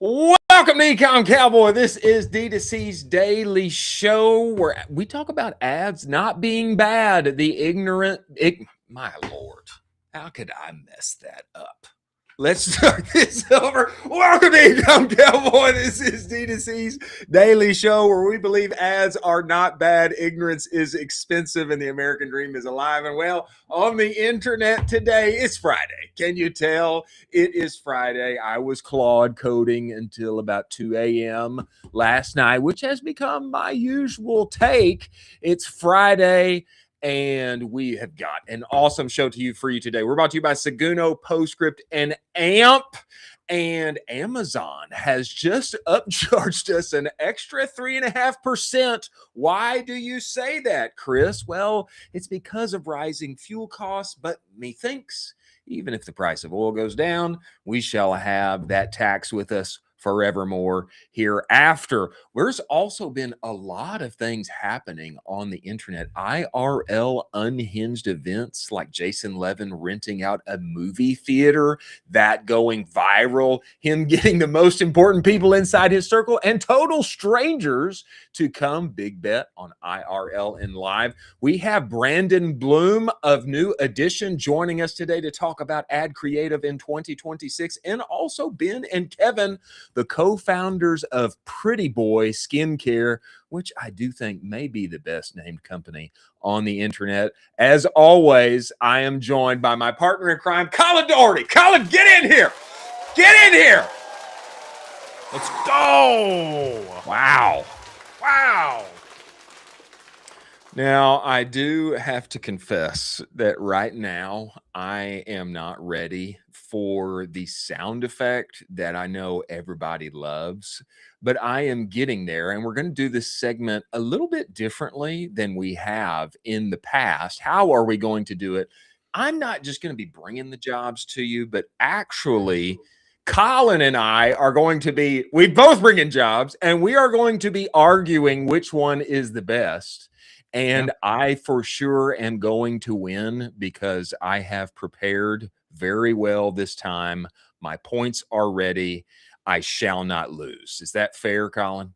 Welcome to Ecom Cowboy. This is D2C's daily show where we talk about ads not being bad. My Lord, how could I mess that up? Let's start this over. Welcome to Ecom Cowboy. This is D2C's daily show where we believe ads are not bad. Ignorance is expensive and the American dream is alive and well. On the internet today, it's Friday. Can you tell? It is Friday. I was Claude coding until about 2 a.m. last night, which has become my usual take. It's Friday. And we have got an awesome show for you today. We're brought to you by Seguno, Postscript, and AMP. And Amazon has just upcharged us an extra 3.5%. Why do you say that, Chris? Well, it's because of rising fuel costs, but methinks even if the price of oil goes down, we shall have that tax with us forevermore hereafter. There's also been a lot of things happening on the internet. IRL unhinged events like Jason Levin renting out a movie theater, that going viral, him getting the most important people inside his circle and total strangers to come big bet on IRL and live. We have Brandon Blum of New Edition joining us today to talk about ad creative in 2026, and also Ben and Kevin, the co-founders of Pretty Boy Skincare, which I do think may be the best named company on the internet. As always, I am joined by my partner in crime, Colin Doherty. Colin, get in here. Get in here. Let's go. Wow. Now, I do have to confess that right now I am not ready for the sound effect that I know everybody loves, but I am getting there. And we're going to do this segment a little bit differently than we have in the past. How are we going to do it? I'm not just going to be bringing the jobs to you, but actually, Colin and I are going to be, we both bring in jobs, and we are going to be arguing which one is the best. And I for sure am going to win because I have prepared very well this time. My points are ready. I shall not lose. Is that fair, Colin?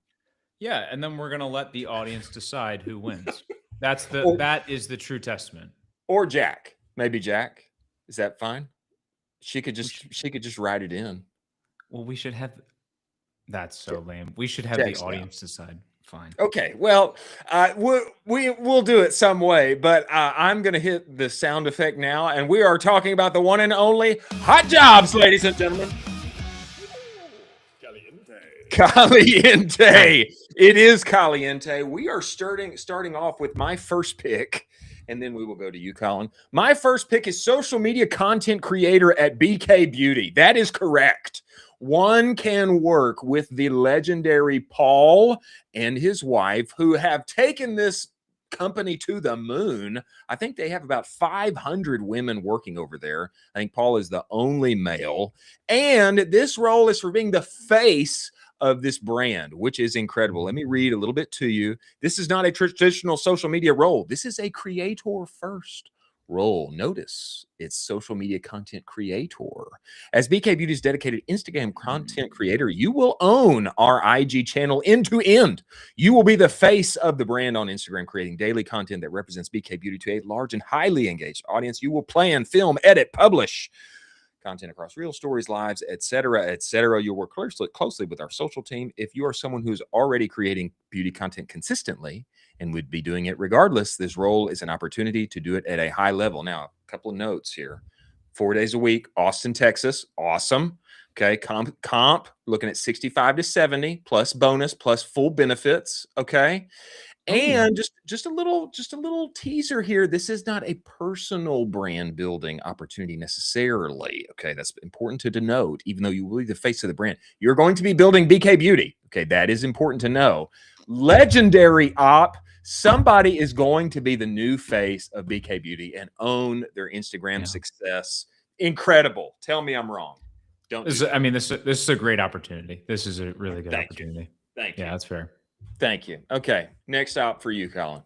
Yeah, and then we're gonna let the audience decide who wins. That is the true testament. Or Jack. Maybe Jack. Is that fine? She could just write it in. Well, we should have. That's so lame. We should have the audience decide. Fine. Okay, well, we'll do it some way, but I'm going to hit the sound effect now, and we are talking about the one and only Hot Jobs, ladies and gentlemen. Caliente. It is Caliente. We are starting off with my first pick, and then we will go to you, Colin. My first pick is social media content creator at BK Beauty. That is correct. One can work with the legendary Paul and his wife, who have taken this company to the moon. I think they have about 500 women working over there. I think Paul is the only male. And this role is for being the face of this brand, which is incredible. Let me read a little bit to you. This is not a traditional social media role. This is a creator first role. Notice it's social media content creator. As BK Beauty's dedicated Instagram content creator, you will own our IG channel end to end. You will be the face of the brand on Instagram, creating daily content that represents BK Beauty to a large and highly engaged audience. You will plan, film, edit, publish content across real stories, lives, etc., etc. You'll work closely with our social team. If you are someone who's already creating beauty content consistently and would be doing it regardless, this role is an opportunity to do it at a high level. Now, a couple of notes here. 4 days a week, Austin, Texas. Awesome. Okay, comp looking at 65 to 70 plus bonus plus full benefits. Okay. And just a little teaser here. This is not a personal brand building opportunity necessarily. Okay, that's important to denote. Even though you will be the face of the brand, you're going to be building BK Beauty. Okay, that is important to know. Legendary op. Somebody is going to be the new face of BK Beauty and own their Instagram success. Incredible. Tell me I'm wrong. This is a great opportunity. This is a really good opportunity. Thank you. Yeah, that's fair. Thank you. Okay, next out for you, Colin.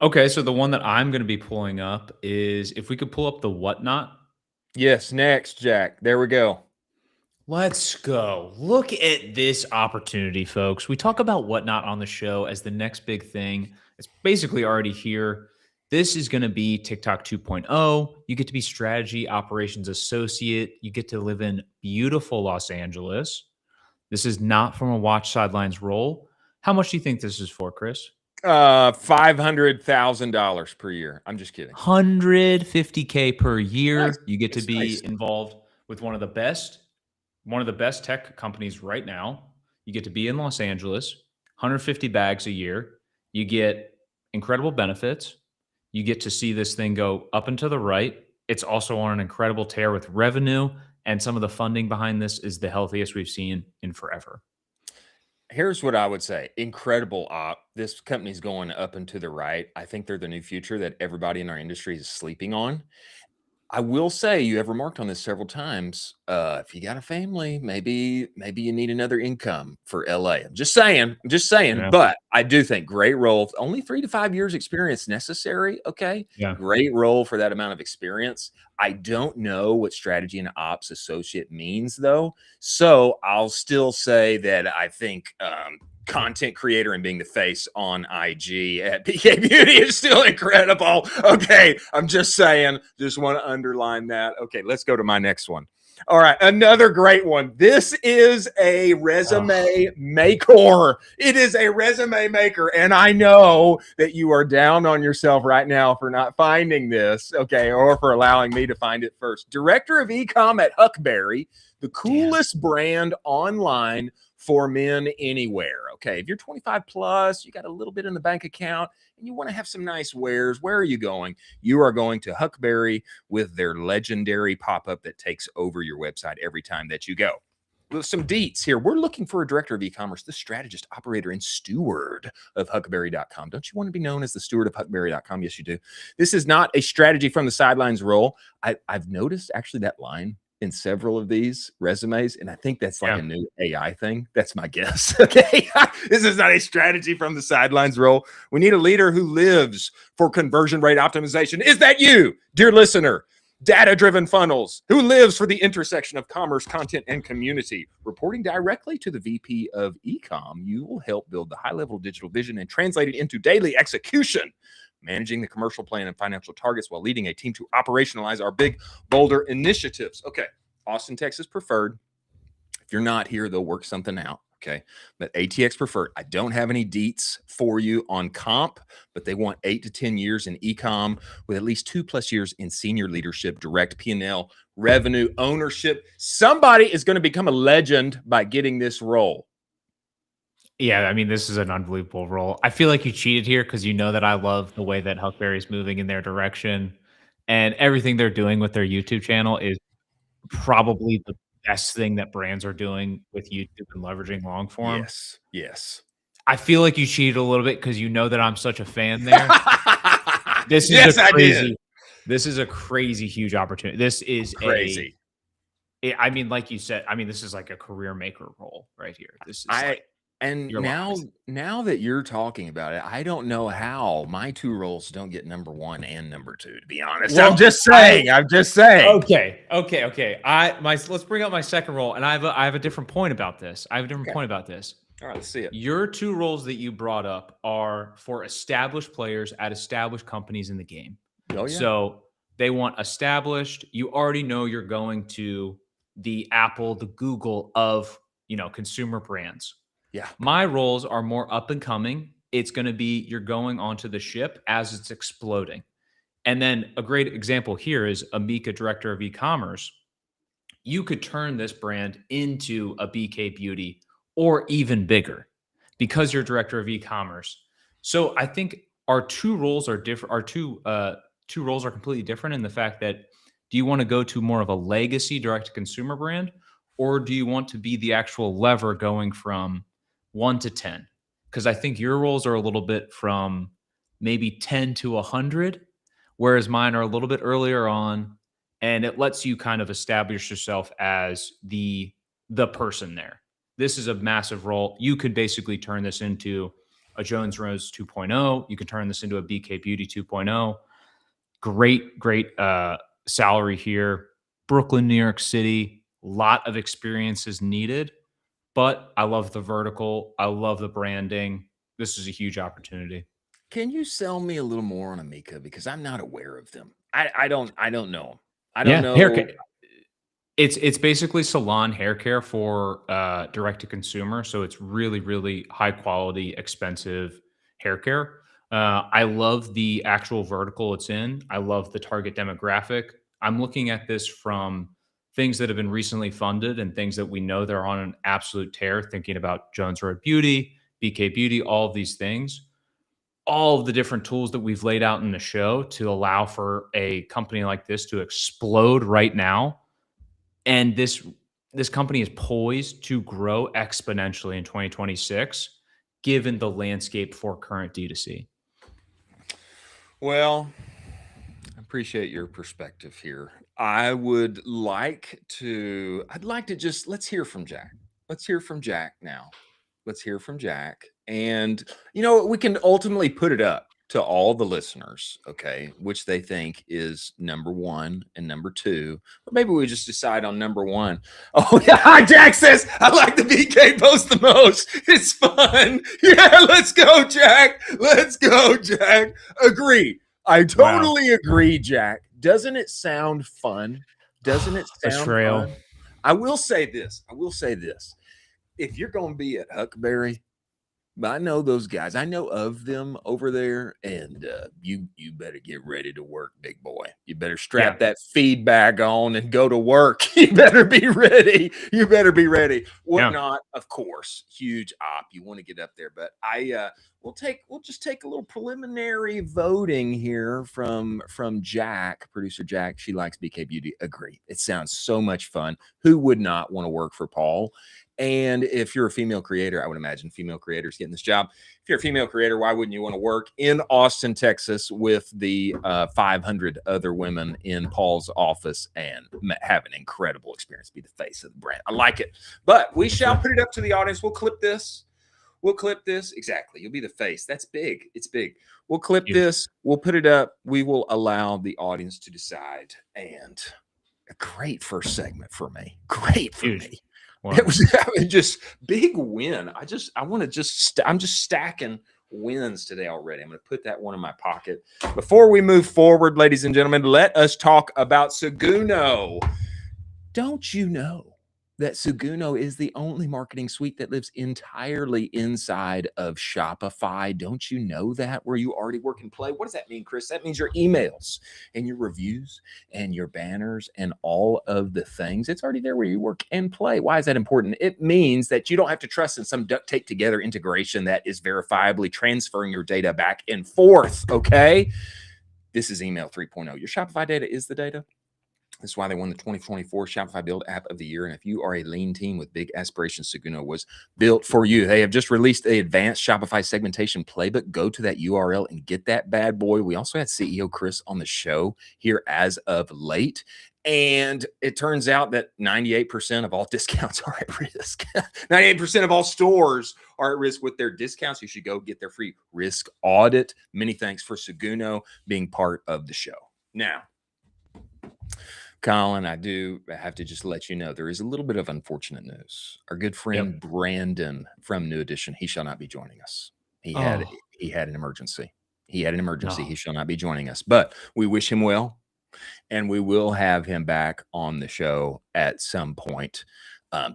Okay, so the one that I'm going to be pulling up is if we could pull up the Whatnot. Yes, next, Jack. There we go. Let's go. Look at this opportunity, folks. We talk about whatnot on the show as the next big thing. It's basically already here. This is going to be TikTok 2.0. You get to be strategy operations associate. You get to live in beautiful Los Angeles. This is not from a watch sidelines role. How much do you think this is for, Chris? $500,000 per year. I'm just kidding. 150K per year. Nice. You get to It's be nice. involved with one of the best tech companies right now. You get to be in Los Angeles, 150 bags a year. You get incredible benefits. You get to see this thing go up and to the right. It's also on an incredible tear with revenue, and some of the funding behind this is the healthiest we've seen in forever. Here's what I would say. Incredible op. This company's going up and to the right. I think they're the new future that everybody in our industry is sleeping on. I will say, you have remarked on this several times. If you got a family, maybe you need another income for LA. I'm just saying, Yeah. but I do think great role. Only 3 to 5 years experience necessary. Okay. Yeah. Great role for that amount of experience. I don't know what strategy and ops associate means though. So I'll still say that I think, content creator and being the face on IG at PK Beauty is still incredible. Okay, I'm just saying, just want to underline that. Okay, let's go to my next one. All right, another great one. This is a resume maker. It is a resume maker, and I know that you are down on yourself right now for not finding this, okay, or for allowing me to find it first. Director of Ecom at Huckberry, the coolest brand online for men anywhere. Okay, if you're 25 plus, you got a little bit in the bank account, and you want to have some nice wares, where are you going? You are going to Huckberry with their legendary pop-up that takes over your website every time that you go. With some deets here, we're looking for a director of e-commerce, the strategist, operator, and steward of Huckberry.com. Don't you want to be known as the steward of Huckberry.com? Yes, you do. This is not a strategy from the sidelines role. I've noticed actually that line in several of these resumes, and I think that's like a new AI thing. That's my guess. Okay, this is not a strategy from the sidelines role. We need a leader who lives for conversion rate optimization. Is that you, dear listener? Data-driven funnels, who lives for the intersection of commerce, content, and community. Reporting directly to the VP of Ecom, you will help build the high-level digital vision and translate it into daily execution, managing the commercial plan and financial targets while leading a team to operationalize our big, bolder initiatives. Okay, Austin, Texas preferred. If you're not here, they'll work something out. Okay, but ATX preferred. I don't have any deets for you on comp, but they want 8 to 10 years in ecom with at least 2+ years in senior leadership, direct P&L, revenue, ownership. Somebody is going to become a legend by getting this role. Yeah, I mean, this is an unbelievable role. I feel like you cheated here because you know that I love the way that Huckberry is moving in their direction, and everything they're doing with their YouTube channel is probably the best thing that brands are doing with YouTube and leveraging long form. Yes. I feel like you cheated a little bit because you know that I'm such a fan there. This is Yes, a I crazy. did. This is a crazy huge opportunity. This is Crazy. I mean, like you said, I mean, this is like a career maker role right here. This is and now that you're talking about it, I don't know how my 2 roles don't get number 1 and number 2, to be honest. Well, I'm just saying. Okay. Let's bring up my second role, and I have a different point about this. All right, let's see it. Your 2 roles that you brought up are for established players at established companies in the game. Oh, yeah. So they want established. You already know you're going to the Apple, the Google of, consumer brands. Yeah. My roles are more up and coming. It's going to be you're going onto the ship as it's exploding. And then a great example here is Amika, director of e-commerce. You could turn this brand into a BK Beauty or even bigger because you're director of e-commerce. So I think our 2 roles are different. Our two roles are completely different in the fact that, do you want to go to more of a legacy direct to consumer brand, or do you want to be the actual lever going from 1 to 10? Because I think your roles are a little bit from maybe 10 to 100, whereas mine are a little bit earlier on, and it lets you kind of establish yourself as the person there. This is a massive role. You could basically turn this into a Jones Rose 2.0. You could turn this into a BK Beauty 2.0. Great salary here. Brooklyn, New York City. lot of experience is needed, but I love the vertical. I love the branding. This is a huge opportunity. Can you sell me a little more on Amika, because I'm not aware of them. I don't know 'em. I don't Yeah, know. haircut. It's basically salon hair care for direct to consumer. So it's really, really high quality, expensive hair care. I love the actual vertical it's in. I love the target demographic. I'm looking at this from things that have been recently funded and things that we know they're on an absolute tear, thinking about Jones Road Beauty, BK Beauty, all of these things. All of the different tools that we've laid out in the show to allow for a company like this to explode right now, and this company is poised to grow exponentially in 2026 given the landscape for current D2C. Well, I appreciate your perspective here. I'd like to just let's hear from Jack. Let's hear from Jack now. Let's hear from Jack. And we can ultimately put it up to all the listeners, okay, which they think is number one and number two. Or maybe we just decide on number one. Oh, yeah. Jack says, I like the BK post the most. It's fun. Yeah, let's go, Jack. Let's go, Jack. Agree. I totally agree, Jack. Doesn't it sound fun? Doesn't it sound fun? I will say this. If you're going to be at Huckberry, I know those guys. I know of them over there, and you better get ready to work, big boy. You better strap that feedback on and go to work. You better be ready. Whatnot, of course, huge op. You want to get up there, but we'll just take a little preliminary voting here from Jack, producer Jack. She likes BK Beauty. Agree. It sounds so much fun. Who would not want to work for Paul? And if you're a female creator, I would imagine female creators getting this job. If you're a female creator, why wouldn't you want to work in Austin, Texas with the 500 other women in Paul's office and have an incredible experience, be the face of the brand? I like it. But we shall put it up to the audience. We'll clip this. Exactly. You'll be the face. That's big. It's big. We'll clip this. We'll put it up. We will allow the audience to decide. And a great first segment for me. Great for me. Wow. It was just big win. I'm just stacking wins today already. I'm going to put that one in my pocket. Before we move forward, ladies and gentlemen, let us talk about Seguno. Don't you know that Seguno is the only marketing suite that lives entirely inside of Shopify? Don't you know that? Where you already work and play? What does that mean, Chris? That means your emails and your reviews and your banners and all of the things. It's already there where you work and play. Why is that important? It means that you don't have to trust in some duct tape together integration that is verifiably transferring your data back and forth, okay? This is email 3.0. Your Shopify data is the data. That's why they won the 2024 Shopify Build App of the Year. And if you are a lean team with big aspirations, Seguno was built for you. They have just released the advanced Shopify segmentation playbook. Go to that URL and get that bad boy. We also had CEO Chris on the show here as of late. And it turns out that 98% of all discounts are at risk. 98% of all stores are at risk with their discounts. You should go get their free risk audit. Many thanks for Seguno being part of the show. Now, Colin, I have to just let you know there is a little bit of unfortunate news. Our good friend Brandon from New Edition, he shall not be joining us. He had an emergency. He shall not be joining us, but we wish him well, and we will have him back on the show at some point.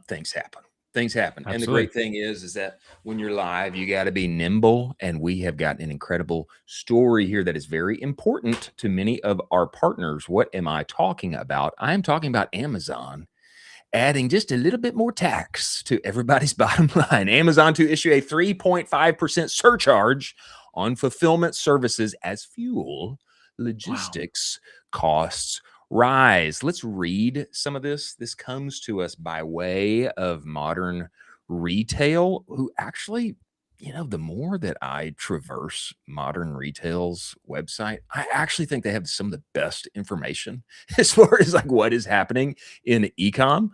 Things happen. Absolutely. And the great thing is that when you're live, you got to be nimble. And we have got an incredible story here that is very important to many of our partners. What am I talking about? I'm talking about Amazon adding just a little bit more tax to everybody's bottom line. Amazon to issue a 3.5% surcharge on fulfillment services as fuel logistics costs rise. Let's read some of this. This comes to us by way of Modern Retail, who actually, the more that I traverse Modern Retail's website, I actually think they have some of the best information as far as like what is happening in e-com.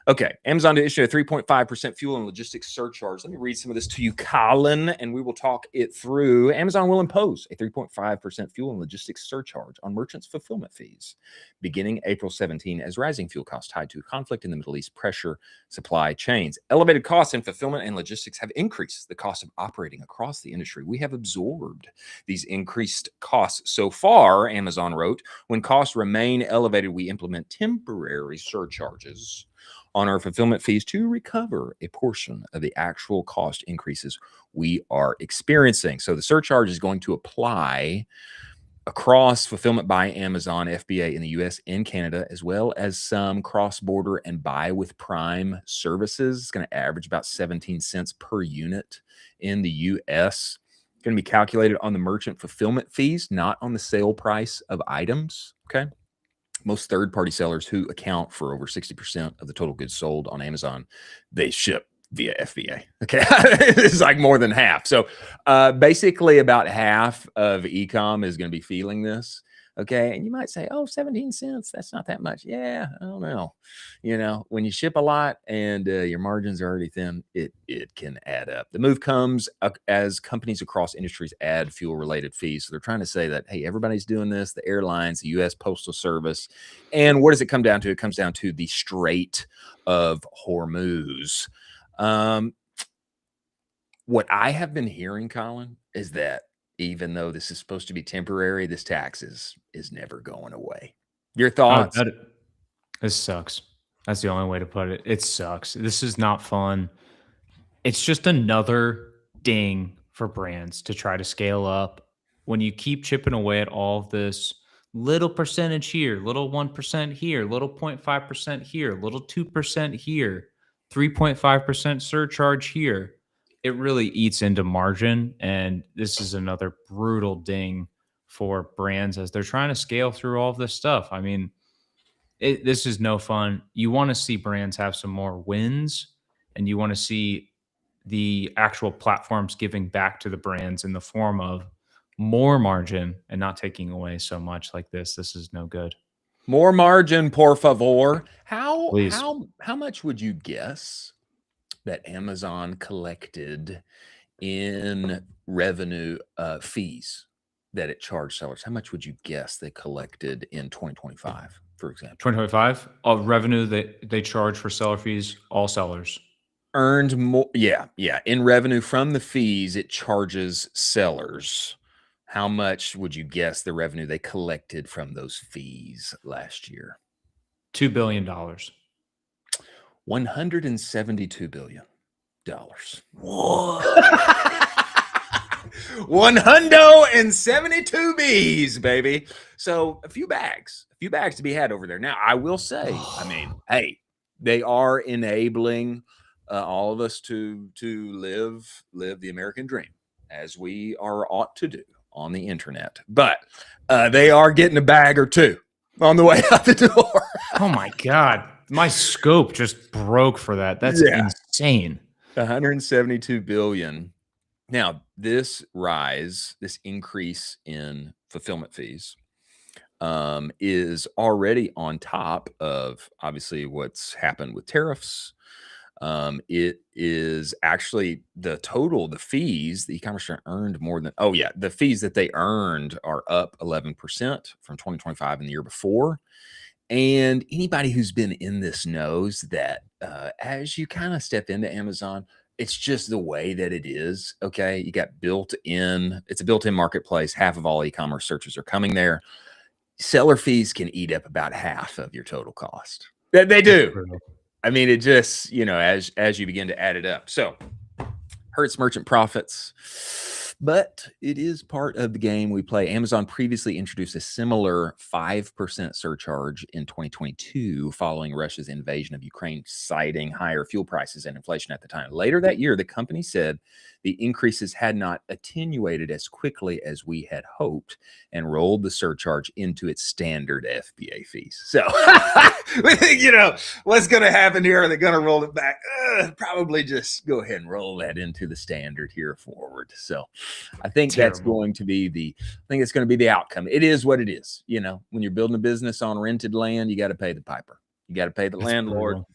Okay, Amazon to issue a 3.5% fuel and logistics surcharge. Let me read some of this to you, Colin, and we will talk it through. Amazon will impose a 3.5% fuel and logistics surcharge on merchants' fulfillment fees beginning April 17 as rising fuel costs tied to conflict in the Middle East pressure supply chains. Elevated costs in fulfillment and logistics have increased the cost of operating across the industry. We have absorbed these increased costs so far, Amazon wrote. When costs remain elevated, we implement temporary surcharges on our fulfillment fees to recover a portion of the actual cost increases we are experiencing. So the surcharge is going to apply across fulfillment by Amazon FBA in the US and Canada, as well as some cross-border and buy with Prime services. It's going to average about 17 cents per unit in the US. It's going to be calculated on the merchant fulfillment fees, not on the sale price of items. Okay. Most third-party sellers who account for over 60% of the total goods sold on Amazon, they ship via FBA. Okay. It's like more than half. So basically about half of ecom is going to be feeling this. Okay. And you might say, oh, 17 cents. That's not that much. Yeah. I don't know. You know, when you ship a lot and your margins are already thin, it can add up. The move comes as companies across industries add fuel related fees. So they're trying to say that, hey, everybody's doing this, the airlines, the US Postal Service. And what does it come down to? It comes down to the Strait of Hormuz. What I have been hearing, Colin, is that even though this is supposed to be temporary, this tax is never going away. Your thoughts? This sucks. That's the only way to put it. It sucks. This is not fun. It's just another ding for brands to try to scale up. When you keep chipping away at all of this little percentage here, little 1% here, little 0.5% here, little 2% here, 3.5% surcharge here, it really eats into margin. And this is another brutal ding for brands as they're trying to scale through all of this stuff. I mean, this is no fun. You want to see brands have some more wins, and you want to see the actual platforms giving back to the brands in the form of more margin and not taking away so much like this. This is no good. More margin, por favor. Please. How much would you guess that Amazon collected in revenue fees that it charged sellers? How much would you guess they collected in 2025, for example? 2025 of revenue that they charge for seller fees, all sellers. Earned more, yeah. In revenue from the fees it charges sellers. How much would you guess the revenue they collected from those fees last year? $2 billion. $172 billion. What? 172 B's, baby. So a few bags to be had over there. Now, I will say, I mean, hey, they are enabling all of us to live the American dream as we are ought to do on the internet. But they are getting a bag or two on the way out the door. Oh my God. My scope just broke for that. That's insane. 172 billion. Now, this increase in fulfillment fees is already on top of obviously what's happened with tariffs. It is actually the fees, the e-commerce earned more than, the fees that they earned are up 11% from 2025 and the year before. And anybody who's been in this knows that as you kind of step into Amazon, it's just the way that it is. Okay. You got it's a built-in marketplace. Half of all e-commerce searches are coming there. Seller fees can eat up about half of your total cost. They do. I mean, it just, as you begin to add it up. So hurts merchant profits, but it is part of the game we play. Amazon previously introduced a similar 5% surcharge in 2022 following Russia's invasion of Ukraine, citing higher fuel prices and inflation at the time. Later that year, the company said the increases had not attenuated as quickly as we had hoped and rolled the surcharge into its standard FBA fees. So, what's going to happen here? Are they going to roll it back? Probably just go ahead and roll that into the standard here forward. So I think that's going to be the outcome. It is what it is. When you're building a business on rented land, you got to pay the piper. You got to pay the landlord. Brutal.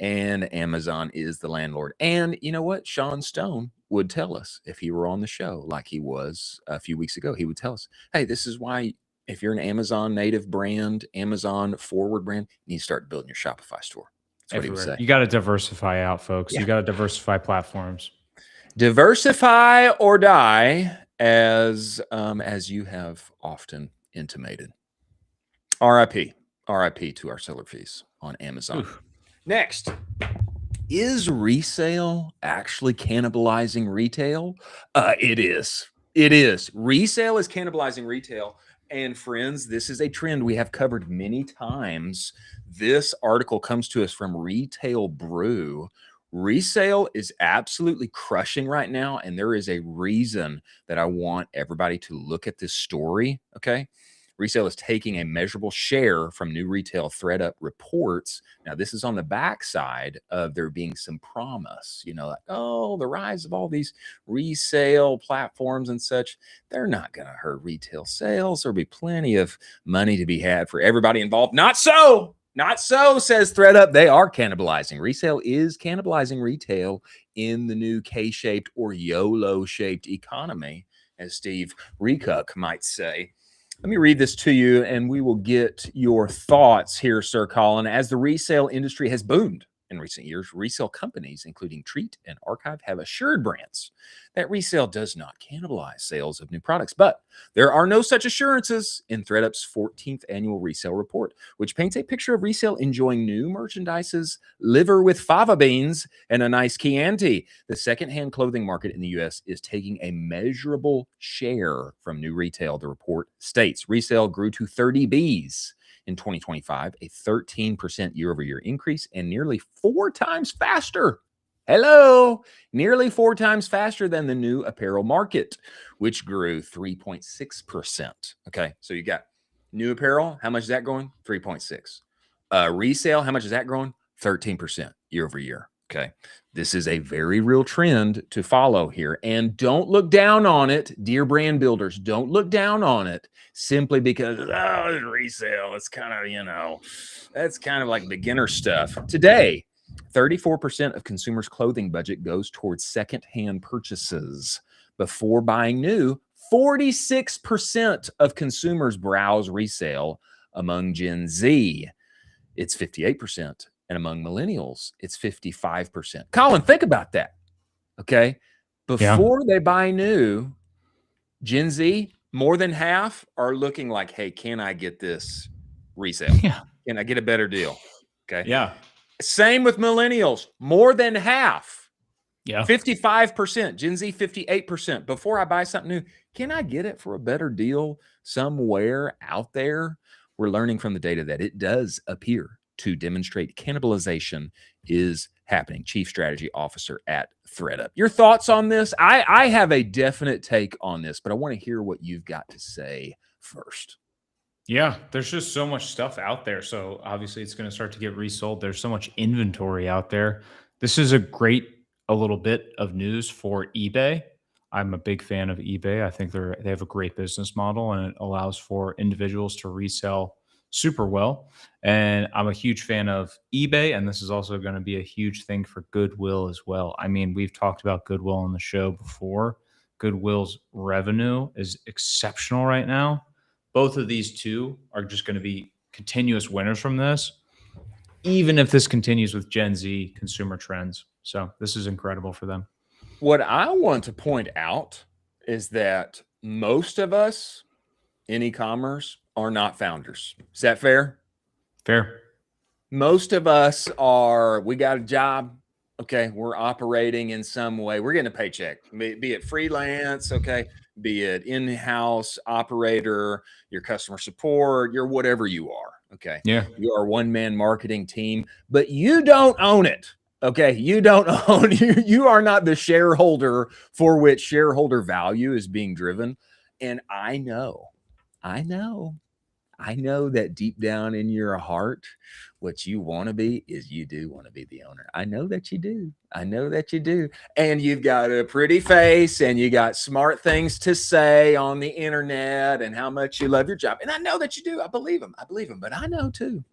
and Amazon is the landlord. And you know what? Sean Stone would tell us if he were on the show, like he was a few weeks ago. He would tell us, hey, this is why if you're an Amazon native brand, Amazon forward brand, you need to start building your Shopify store. That's what he would Everywhere. say. You got to diversify out, folks. Yeah. You got to diversify platforms. Diversify or die, as you have often intimated. RIP to our seller fees on Amazon. Oof. Next, is resale actually cannibalizing retail? It is. Resale is cannibalizing retail. And friends, this is a trend we have covered many times. This article comes to us from Retail Brew. Resale is absolutely crushing right now, and there is a reason that I want everybody to look at this story, okay? Resale is taking a measurable share from new retail ThreadUp reports. Now, this is on the backside of there being some promise, like, oh, the rise of all these resale platforms and such. They're not going to hurt retail sales. There'll be plenty of money to be had for everybody involved. Not so, says ThreadUp. They are cannibalizing. Resale is cannibalizing retail in the new K-shaped or YOLO-shaped economy, as Steve Recuck might say. Let me read this to you, and we will get your thoughts here, Sir Colin. As the resale industry has boomed in recent years, resale companies, including Treat and Archive, have assured brands that resale does not cannibalize sales of new products. But there are no such assurances in ThreadUp's 14th annual resale report, which paints a picture of resale enjoying new merchandises, liver with fava beans, and a nice Chianti. The secondhand clothing market in the U.S. is taking a measurable share from new retail, the report states. Resale grew to 30 Bs in 2025, a 13% year-over-year increase, and nearly 4 times faster. Nearly 4 times faster than the new apparel market, which grew 3.6%. Okay, so you got new apparel. How much is that growing? 3.6. Resale, how much is that growing? 13% year over year. Okay, this is a very real trend to follow here. And don't look down on it, dear brand builders. Don't look down on it simply because, it's resale. It's kind of, that's kind of like beginner stuff. Today, 34% of consumers' clothing budget goes towards secondhand purchases before buying new. 46% of consumers browse resale. Among Gen Z, it's 58%. And among millennials, it's 55%. Colin, think about that. Okay. Before they buy new, Gen Z, more than half are looking like, hey, can I get this resale? Yeah. Can I get a better deal? Okay. Yeah. Same with millennials, more than half. Yeah. 55%, Gen Z 58%. Before I buy something new, can I get it for a better deal somewhere out there? We're learning from the data that it does appear to demonstrate cannibalization is happening. Chief Strategy Officer at ThreadUp. Your thoughts on this? I have a definite take on this, but I want to hear what you've got to say first. Yeah, there's just so much stuff out there. So obviously it's going to start to get resold. There's so much inventory out there. This is a little bit of news for eBay. I'm a big fan of eBay. I think they have a great business model, and it allows for individuals to resell super well. And I'm a huge fan of eBay, and this is also going to be a huge thing for Goodwill as well. I mean, we've talked about Goodwill on the show before. Goodwill's revenue is exceptional right now. Both of these two are just going to be continuous winners from this, even if this continues with Gen Z consumer trends. So this is incredible for them. What I want to point out is that most of us in e-commerce are not founders. Is that fair? Fair. Most of us we got a job. Okay. We're operating in some way. We're getting a paycheck, be it freelance. Okay. Be it in-house operator, your customer support, your whatever you are. Okay. Yeah. You are a one-man marketing team, but you don't own it. Okay. You don't own, you are not the shareholder for which shareholder value is being driven. And I know that deep down in your heart, what you want to be is you do want to be the owner. I know that you do. And you've got a pretty face and you got smart things to say on the internet and how much you love your job. And I know that you do. I believe them. But I know too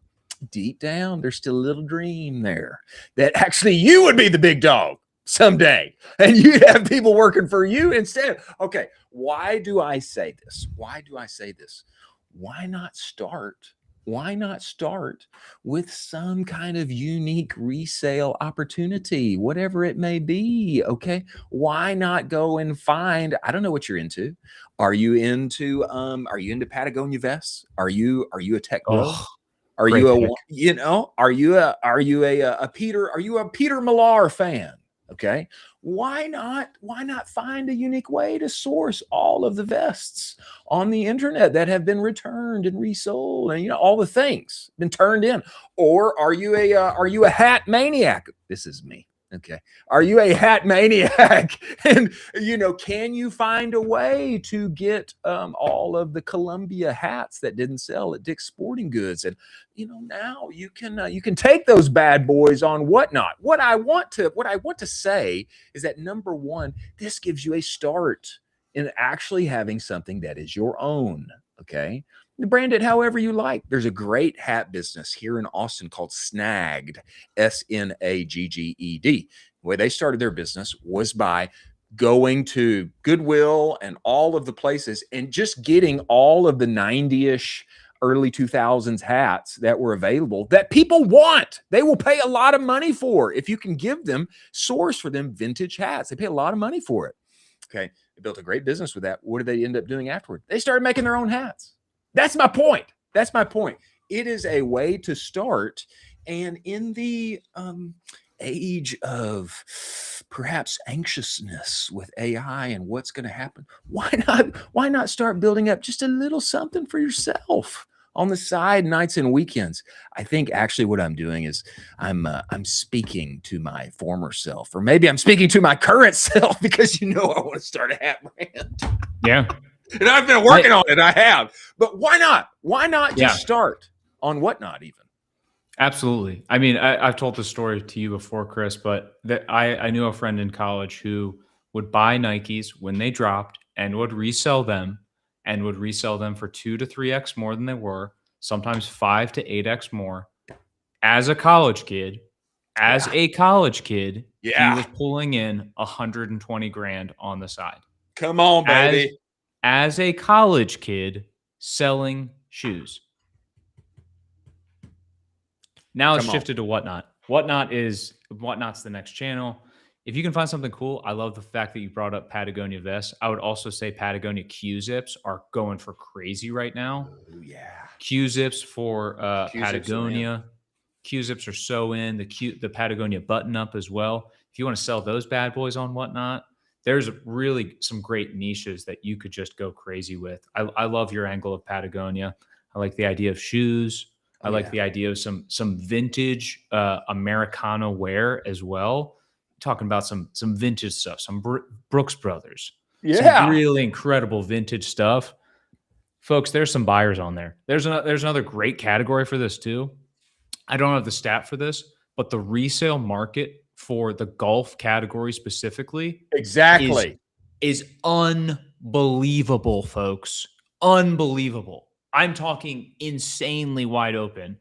deep down, there's still a little dream there that actually you would be the big dog someday and you'd have people working for you instead. Okay, why do I say this? Why not start? Why not start with some kind of unique resale opportunity, whatever it may be? Okay, why not go and find, I don't know what you're into. Are you into Patagonia vests? Are you a tech bro? Oh, Are great you pick. are you a Peter Millar fan? Okay. Why not find a unique way to source all of the vests on the internet that have been returned and resold and all the things been turned in? Or are you a hat maniac? This is me. Okay. Are you a hat maniac? And can you find a way to get all of the Columbia hats that didn't sell at Dick's Sporting Goods? And now you can take those bad boys on Whatnot. What I want to say is that, number one, this gives you a start in actually having something that is your own. Okay. Brand it however you like. There's a great hat business here in Austin called Snagged, Snagged. The way they started their business was by going to Goodwill and all of the places and just getting all of the 90-ish, early 2000s hats that were available that people want. They will pay a lot of money for if you can give them, source for them vintage hats. They pay a lot of money for it. Okay. They built a great business with that. What did they end up doing afterward? They started making their own hats. That's my point. It is a way to start. And in the age of perhaps anxiousness with AI and what's going to happen, why not start building up just a little something for yourself on the side, nights and weekends? I think actually what I'm doing is I'm speaking to my former self, or maybe I'm speaking to my current self, because I want to start a hat brand. Yeah. And I've been working on it. I have. But why not? Why not just start on Whatnot even? Absolutely. I mean, I've told this story to you before, Chris, but I knew a friend in college who would buy Nikes when they dropped and would resell them, for 2 to 3x more than they were, sometimes 5 to 8x more. As a college kid, he was pulling in 120 grand on the side. Come on, baby. As a college kid selling shoes. Now it's shifted to Whatnot. Whatnot's the next channel. If you can find something cool, I love the fact that you brought up Patagonia vests. I would also say Patagonia Q-zips are going for crazy right now. Oh, yeah. Q-zips for Patagonia. Q-zips are so in. The Patagonia button-up as well. If you want to sell those bad boys on Whatnot, there's really some great niches that you could just go crazy with. I love your angle of Patagonia. I like the idea of shoes. I like the idea of some vintage Americana wear as well. Talking about some vintage stuff, some Brooks Brothers. Some really incredible vintage stuff. Folks, there's some buyers on there. There's another great category for this too. I don't have the stat for this, but the resale market for the golf category specifically is unbelievable, folks. Unbelievable. I'm talking insanely wide open.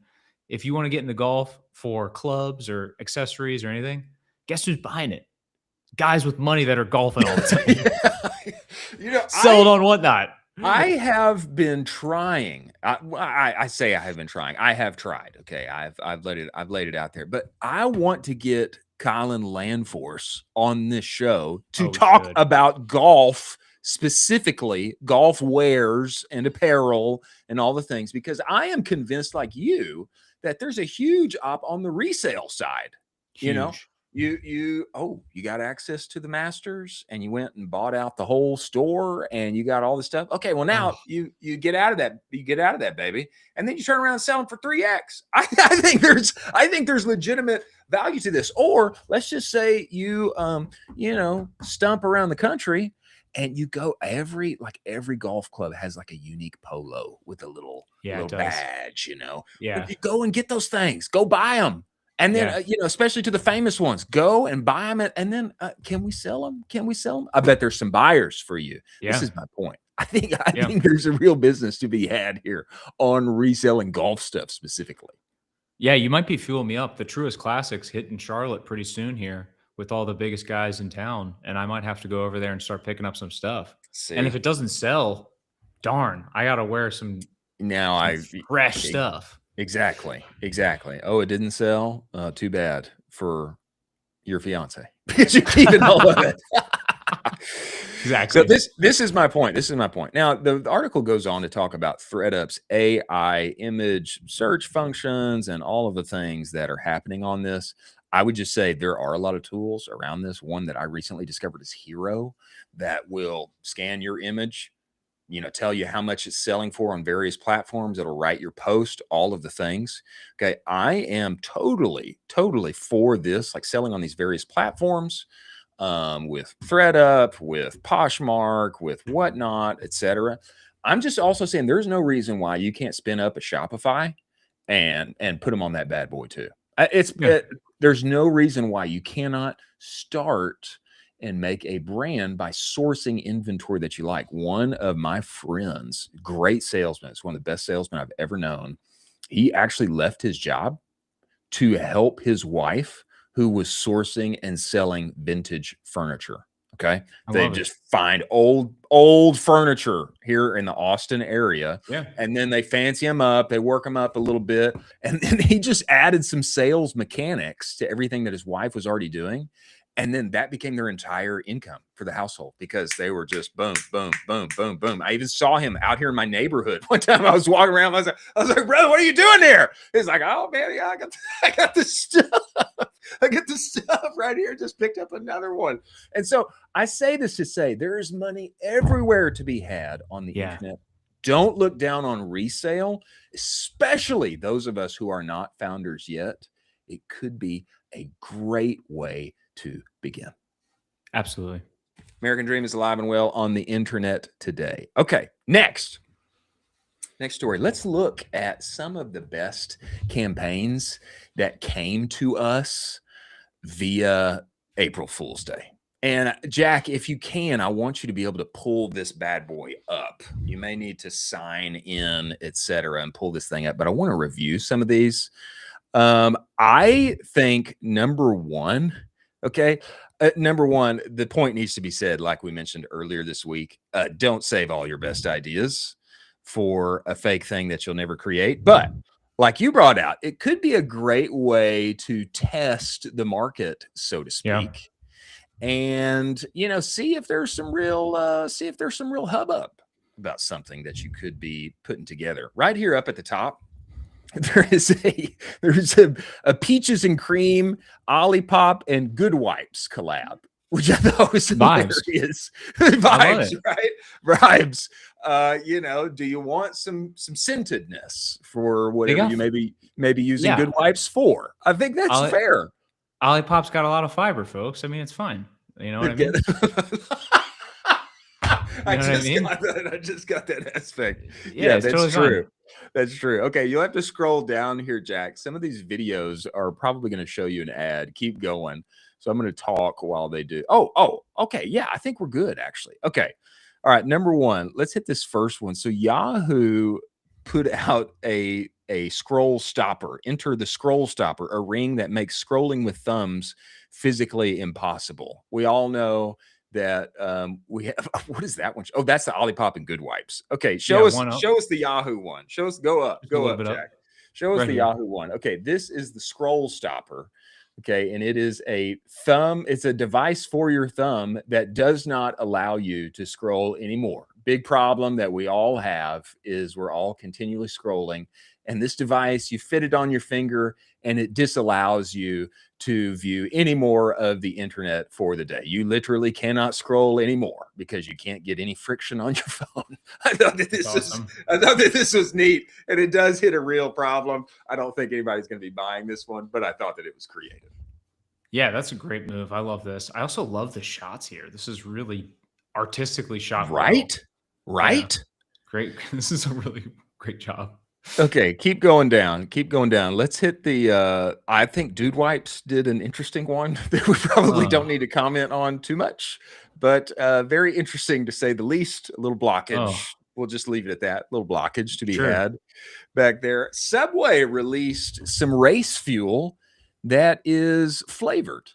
If you want to get into golf for clubs or accessories or anything, guess who's buying it? Guys with money that are golfing all the time. Sell it on Whatnot. I have been trying. I say I have been trying. I have tried. Okay, I've laid it out there. But I want to get Colin Landforce on this show to talk about golf, specifically golf wares and apparel and all the things, because I am convinced, like you, that there's a huge op on the resale side. Huge. You got access to the Masters and you went and bought out the whole store and you got all this stuff. Okay, well now you get out of that, baby, and then you turn around and sell them for 3x. I think there's legitimate value to this. Or let's just say you stump around the country and you go, every golf club has like a unique polo with a little badge, Yeah. But you go and get those things, go buy them. And then, especially to the famous ones, go and buy them. And then can we sell them? I bet there's some buyers for you. Yeah. This is my point. I think there's a real business to be had here on reselling golf stuff specifically. Yeah, you might be fueling me up. The Truest Classics hitting Charlotte pretty soon here with all the biggest guys in town, and I might have to go over there and start picking up some stuff. And if See, it doesn't sell, darn, I gotta wear some now fresh stuff. exactly. Oh, it didn't sell. Too bad for your fiance because you're keeping all of it. Exactly. So this is my point. This is my point. Now the article goes on to talk about ThreadUp's AI image search functions and all of the things that are happening on this. I would just say there are a lot of tools around this. One that I recently discovered is Hero that will scan your image, tell you how much it's selling for on various platforms. It'll write your post, all of the things. Okay. I am totally for this, like selling on these various platforms, with ThreadUp, with Poshmark, with whatnot, etc. I'm just also saying there's no reason why you can't spin up a Shopify and put them on that bad boy too. There's no reason why you cannot start and make a brand by sourcing inventory that you like. One of my friends, great salesman, it's one of the best salesmen I've ever known. He actually left his job to help his wife who was sourcing and selling vintage furniture. Okay. They just find old furniture here in the Austin area. Yeah. And then they fancy them up. They work them up a little bit. And then he just added some sales mechanics to everything that his wife was already doing. And then that became their entire income for the household because they were just boom, boom, boom, boom, boom. I even saw him out here in my neighborhood one time. I was walking around. I was like, brother, what are you doing there? He's like, oh man, yeah, I got this stuff. I get the stuff right here. Just picked up another one. And so I say this to say there is money everywhere to be had on the internet. Don't look down on resale, especially those of us who are not founders yet. It could be a great way to begin. Absolutely. American Dream is alive and well on the internet today. Okay, next story. Let's look at some of the best campaigns that came to us via April Fool's Day. And Jack, if you can, I want you to be able to pull this bad boy up. You may need to sign in, etc., and pull this thing up, but I want to review some of these. I think number one, the point needs to be said, like we mentioned earlier this week, don't save all your best ideas for a fake thing that you'll never create. But like you brought out, it could be a great way to test the market, so to speak, and see if there's some real hubbub about something that you could be putting together. Right here up at the top, there's a peaches and cream, Olipop, and Good Wipes collab, which I thought was hilarious. Vibes, right? Vibes. Do you want some scentedness for whatever you may be using Good Wipes for? I think that's fair. Olipop's got a lot of fiber, folks. I mean, it's fine. You know what I mean? I just got that aspect. Yeah, that's totally true. Fine. That's true. Okay, you'll have to scroll down here, Jack. Some of these videos are probably going to show you an ad. Keep going. So I'm going to talk while they do. Oh, okay. Yeah, I think we're good, actually. Okay. All right. Number one, let's hit this first one. So Yahoo put out a scroll stopper. Enter the scroll stopper, a ring that makes scrolling with thumbs physically impossible. We all know that we have. What is that one? Oh, that's the Olipop and Good Wipes. Okay, show us the Yahoo one. Go up, Jack. Show us the Yahoo one. Okay, this is the scroll stopper. Okay, and it is a thumb. It's a device for your thumb that does not allow you to scroll anymore. Big problem that we all have is we're all continually scrolling. And this device, you fit it on your finger and it disallows you to view any more of the internet for the day. You literally cannot scroll anymore because you can't get any friction on your phone. I thought that this was neat, and it does hit a real problem. I don't think anybody's going to be buying this one, but I thought that it was creative. Yeah, that's a great move. I love this. I also love the shots here. This is really artistically shot. Right? Yeah. Great. This is a really great job. Okay, keep going down. Let's hit the I think Dude Wipes did an interesting one that we probably don't need to comment on too much, but very interesting to say the least. A little blockage We'll just leave it at that. Little blockage to be Sure. had back there. Subway released some race fuel that is flavored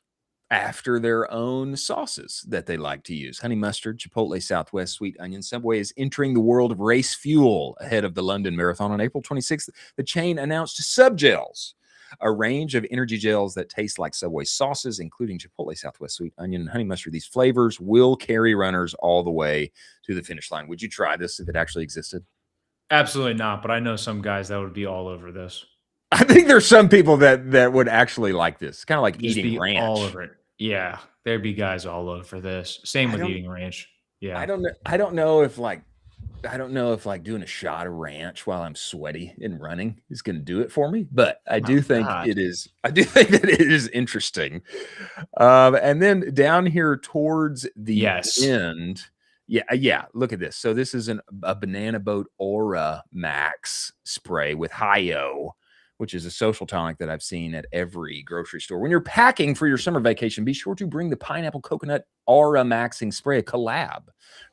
after their own sauces that they like to use. Honey mustard, chipotle, Southwest, sweet onion. Subway is entering the world of race fuel ahead of the London Marathon on April 26th. The chain announced Subgels, a range of energy gels that taste like Subway sauces, including chipotle, Southwest, sweet onion, and honey mustard. These flavors will carry runners all the way to the finish line. Would you try this if it actually existed? Absolutely not. But I know some guys that would be all over this. I think there's some people that would actually like this. Kind of like Just eating be ranch. all over it. Yeah, there'd be guys all over this. Same with eating ranch. Yeah, I don't know if like doing a shot of ranch while I'm sweaty and running is going to do it for me, but I do think it is. I do think that it is interesting. And then down here towards the end, yeah. Look at this. So this is a Banana Boat Aura Max spray with Hi-O, which is a social tonic that I've seen at every grocery store. When you're packing for your summer vacation, be sure to bring the Pineapple Coconut Aura Maxing Spray, a collab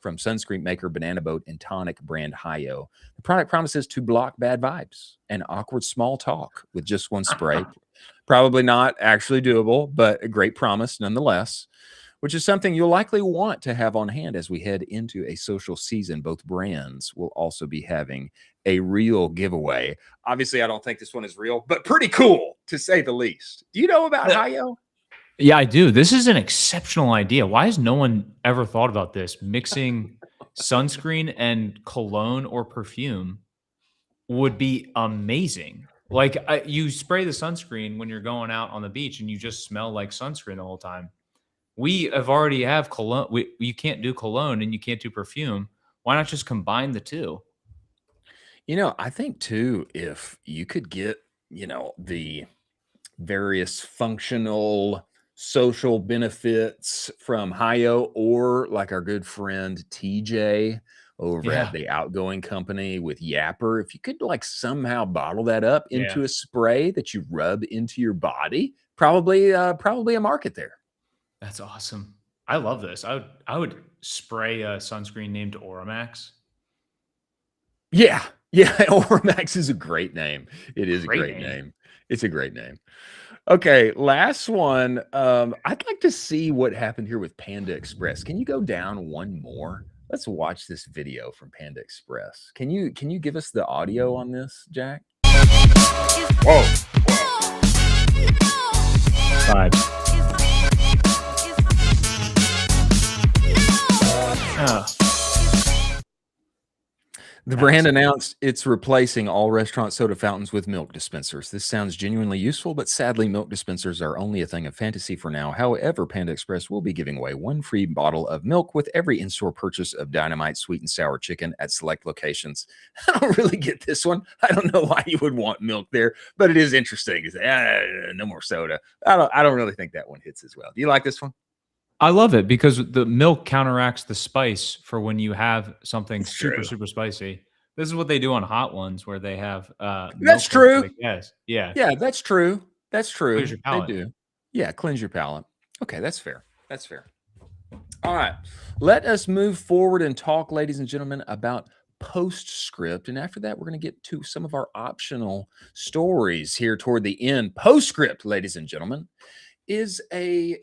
from sunscreen maker Banana Boat and tonic brand Hi-O. The product promises to block bad vibes and awkward small talk with just one spray. Probably not actually doable, but a great promise nonetheless, which is something you'll likely want to have on hand as we head into a social season. Both brands will also be having a real giveaway. Obviously, I don't think this one is real, but pretty cool to say the least. Do you know about Hi-O? Yeah, I do. This is an exceptional idea. Why has no one ever thought about this? Mixing sunscreen and cologne or perfume would be amazing. Like you spray the sunscreen when you're going out on the beach and you just smell like sunscreen the whole time. We already have cologne. You can't do cologne and you can't do perfume. Why not just combine the two? I think too, if you could get, the various functional social benefits from Hi-O, or like our good friend TJ over at the Outgoing Company with Yapper, if you could like somehow bottle that up into a spray that you rub into your body, probably a market there. That's awesome. I love this. I would spray a sunscreen named Oramax. Yeah. Oramax is a great name. It is a great name. It's a great name. Okay, last one. I'd like to see what happened here with Panda Express. Can you go down one more? Let's watch this video from Panda Express. Can you give us the audio on this, Jack? Whoa. 5. Oh. The brand announced it's replacing all restaurant soda fountains with milk dispensers. This sounds genuinely useful, but sadly, milk dispensers are only a thing of fantasy for now. However, Panda Express will be giving away one free bottle of milk with every in-store purchase of Dynamite sweet and sour chicken at select locations. I don't really get this one. I don't know why you would want milk there, but it is interesting. It's, no more soda. I don't really think that one hits as well. Do you like this one? I love it because the milk counteracts the spice for when you have something super spicy. This is what they do on hot ones where they have that's true. Yes. Yeah. Yeah, that's true. That's true. Cleanse your palate. They do. Yeah, cleanse your palate. Okay, that's fair. That's fair. All right. Let us move forward and talk, ladies and gentlemen, about Postscript. And after that, we're going to get to some of our optional stories here toward the end. Postscript, ladies and gentlemen, is a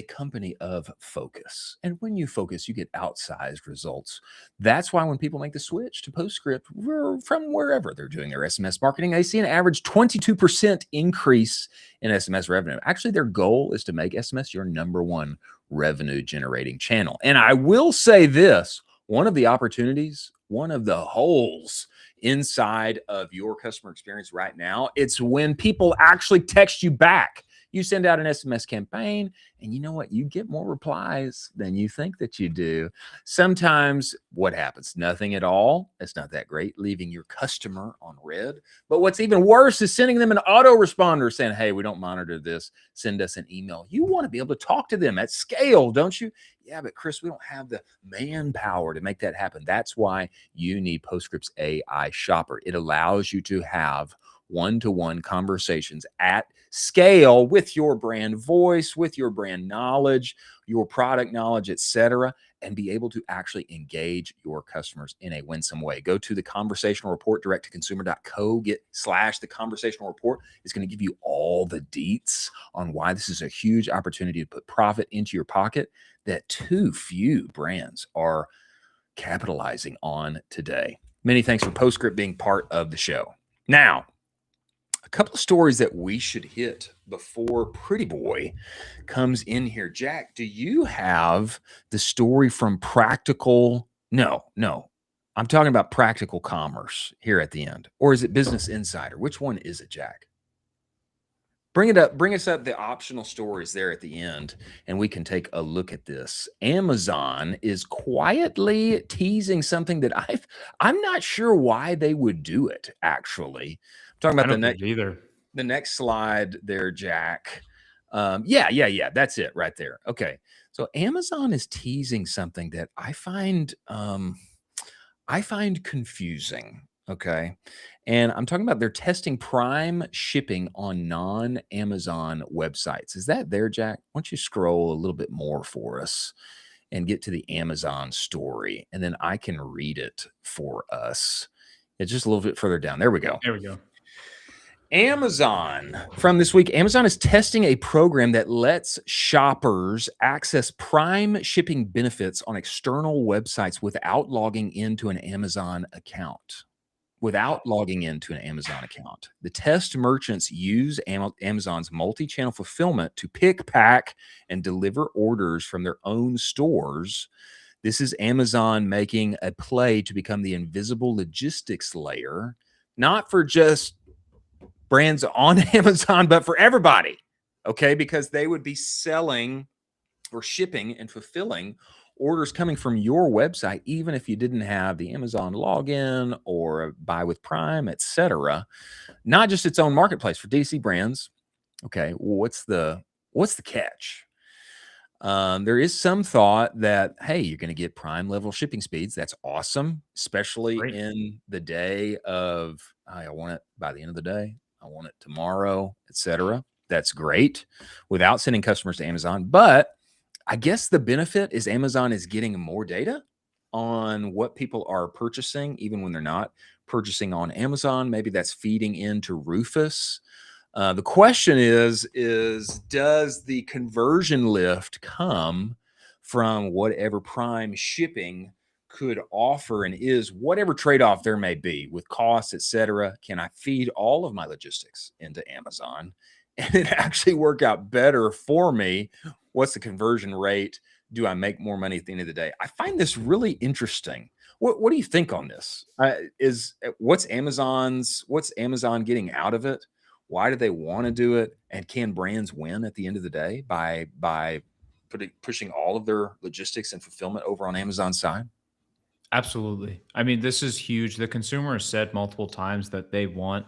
company of focus. And when you focus, you get outsized results. That's why when people make the switch to Postscript from wherever they're doing their SMS marketing, they see an average 22% increase in SMS revenue. Actually, their goal is to make SMS your number one revenue generating channel. And I will say this, one of the opportunities, one of the holes inside of your customer experience right now, it's when people actually text you back. You send out an SMS campaign, and you know what? You get more replies than you think that you do. Sometimes what happens? Nothing at all. It's not that great, leaving your customer on red. But what's even worse is sending them an autoresponder saying, hey, we don't monitor this. Send us an email. You want to be able to talk to them at scale, don't you? Yeah, but Chris, we don't have the manpower to make that happen. That's why you need Postscript's AI Shopper. It allows you to have one-to-one conversations at scale with your brand voice, with your brand knowledge, your product knowledge, etc., and be able to actually engage your customers in a winsome way. Go to the conversational report, direct-to-consumer.co/. The conversational report is going to give you all the deets on why this is a huge opportunity to put profit into your pocket that too few brands are capitalizing on today. Many thanks for Postscript being part of the show. Now, a couple of stories that we should hit before Pretty Boy comes in here. Jack, do you have the story from Practical? No. I'm talking about Practical Commerce here at the end. Or is it Business Insider? Which one is it, Jack? Bring it up. Bring us up the optional stories there at the end, and we can take a look at this. Amazon is quietly teasing something that I'm not sure why they would do it, actually. I'm talking about the next slide there, Jack. Yeah. That's it right there. Okay. So Amazon is teasing something that I find confusing. Okay. And I'm talking about they're testing Prime shipping on non-Amazon websites. Is that there, Jack? Why don't you scroll a little bit more for us and get to the Amazon story, and then I can read it for us. It's just a little bit further down. There we go. Amazon from this week. Amazon is testing a program that lets shoppers access Prime shipping benefits on external websites without logging into an Amazon account. The test merchants use Amazon's multi-channel fulfillment to pick, pack, and deliver orders from their own stores. This is Amazon making a play to become the invisible logistics layer, not for just brands on Amazon, but for everybody, okay? Because they would be selling or shipping and fulfilling orders coming from your website, even if you didn't have the Amazon login or buy with Prime, etc. Not just its own marketplace for DC brands. Okay, what's the catch? There is some thought that, hey, you're going to get Prime level shipping speeds. That's awesome, especially in the day of, I want it by the end of the day. I want it tomorrow, etc. That's great without sending customers to Amazon. But I guess the benefit is Amazon is getting more data on what people are purchasing, even when they're not purchasing on Amazon. Maybe that's feeding into Rufus. The question is does the conversion lift come from whatever Prime shipping could offer, and is whatever trade-off there may be with costs, etc. Can I feed all of my logistics into Amazon and it actually work out better for me? What's the conversion rate? Do I make more money at the end of the day? I find this really interesting. What do you think on this? What's Amazon getting out of it? Why do they want to do it? And can brands win at the end of the day by pushing all of their logistics and fulfillment over on Amazon's side? Absolutely. I mean, this is huge. The consumer has said multiple times that they want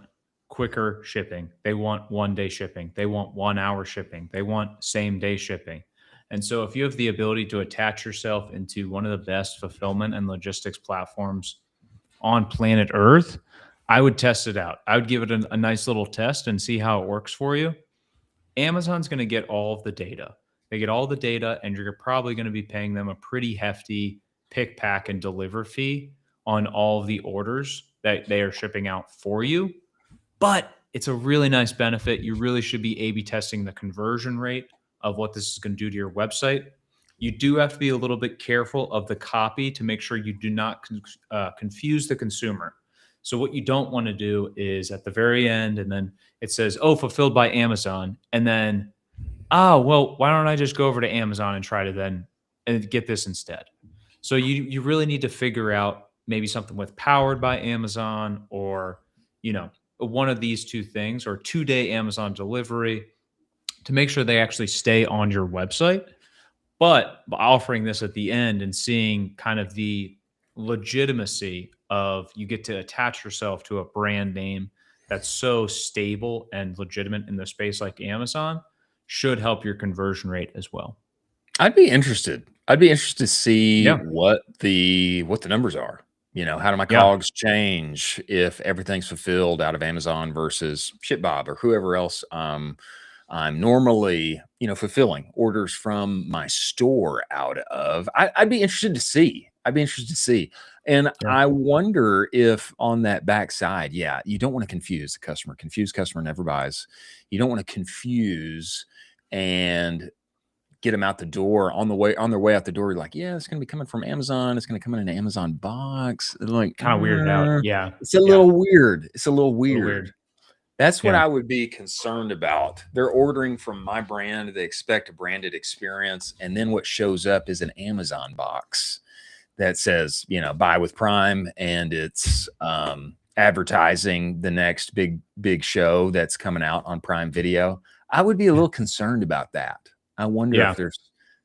quicker shipping. They want 1-day shipping. They want 1-hour shipping. They want same-day shipping. And so if you have the ability to attach yourself into one of the best fulfillment and logistics platforms on planet Earth, I would test it out. I would give it a nice little test and see how it works for you. Amazon's going to get all of the data. They get all the data, and you're probably going to be paying them a pretty hefty pick, pack, and deliver fee on all of the orders that they are shipping out for you. But it's a really nice benefit. You really should be A/B testing the conversion rate of what this is going to do to your website. You do have to be a little bit careful of the copy to make sure you do not confuse the consumer. So what you don't want to do is at the very end, and then it says, oh, fulfilled by Amazon. And then, well, why don't I just go over to Amazon and try to then get this instead? So you really need to figure out maybe something with powered by Amazon, or, one of these two things, or 2-day Amazon delivery, to make sure they actually stay on your website. But by offering this at the end and seeing kind of the legitimacy of, you get to attach yourself to a brand name that's so stable and legitimate in the space like Amazon, should help your conversion rate as well. I'd be interested to see what the numbers are. How do my COGS change if everything's fulfilled out of Amazon versus ShipBob or whoever else I'm I'm normally, fulfilling orders from my store out of. I'd be interested to see. And Yeah. I wonder if on that backside, yeah, you don't want to confuse the customer. Confused customer never buys. You don't want to confuse and get them out the door on their way out the door. You're like, yeah, it's going to be coming from Amazon. It's going to come in an Amazon box. They're like, Kind of weirded out. Yeah. it's a Yeah. little weird. It's a little A little weird. weird. That's what Yeah. I would be concerned about. They're ordering from my brand. They expect a branded experience. And then what shows up is an Amazon box that says, buy with Prime. And it's advertising the next big show that's coming out on Prime Video. I would be a little concerned about that. I wonder Yeah. if there's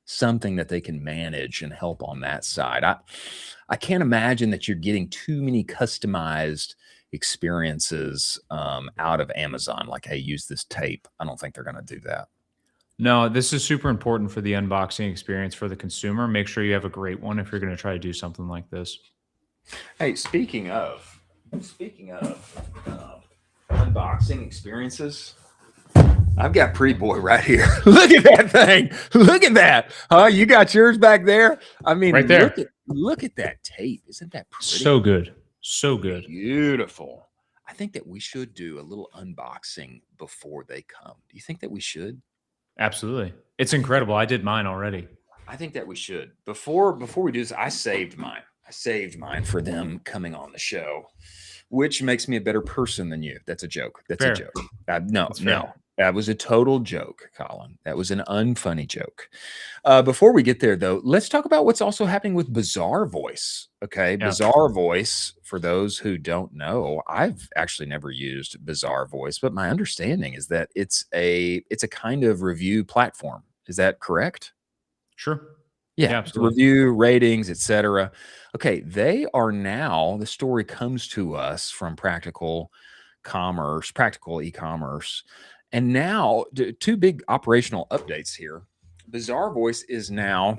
something that they can manage and help on that side. I can't imagine that you're getting too many customized experiences out of Amazon. Like, hey, use this tape. I don't think they're going to do that. No, this is super important for the unboxing experience for the consumer. Make sure you have a great one if you're going to try to do something like this. Hey, speaking of unboxing experiences, I've got Pretty Boy right here. Look at that thing. Look at that. You got yours back there? I mean, right there. Look at that tape. Isn't that pretty? So good. So good. Beautiful. I think that we should do a little unboxing before they come. Do you think that we should? Absolutely. It's incredible. I did mine already. I think that we should. Before we do this, I saved mine. For them coming on the show, which makes me a better person than you. That's a joke. That's Fair. a joke. No. That was a total joke, Colin. That was an unfunny joke. Before we get there, though, let's talk about what's also happening with Bizarre Voice. Okay, Yeah. Bizarre Voice, for those who don't know, I've actually never used Bizarre Voice, but my understanding is that it's a kind of review platform. Is that correct? Sure. Yeah, absolutely. review, ratings, etc. Okay, they are now, the story comes to us from practical e-commerce. And now, two big operational updates here. Bizarre Voice is now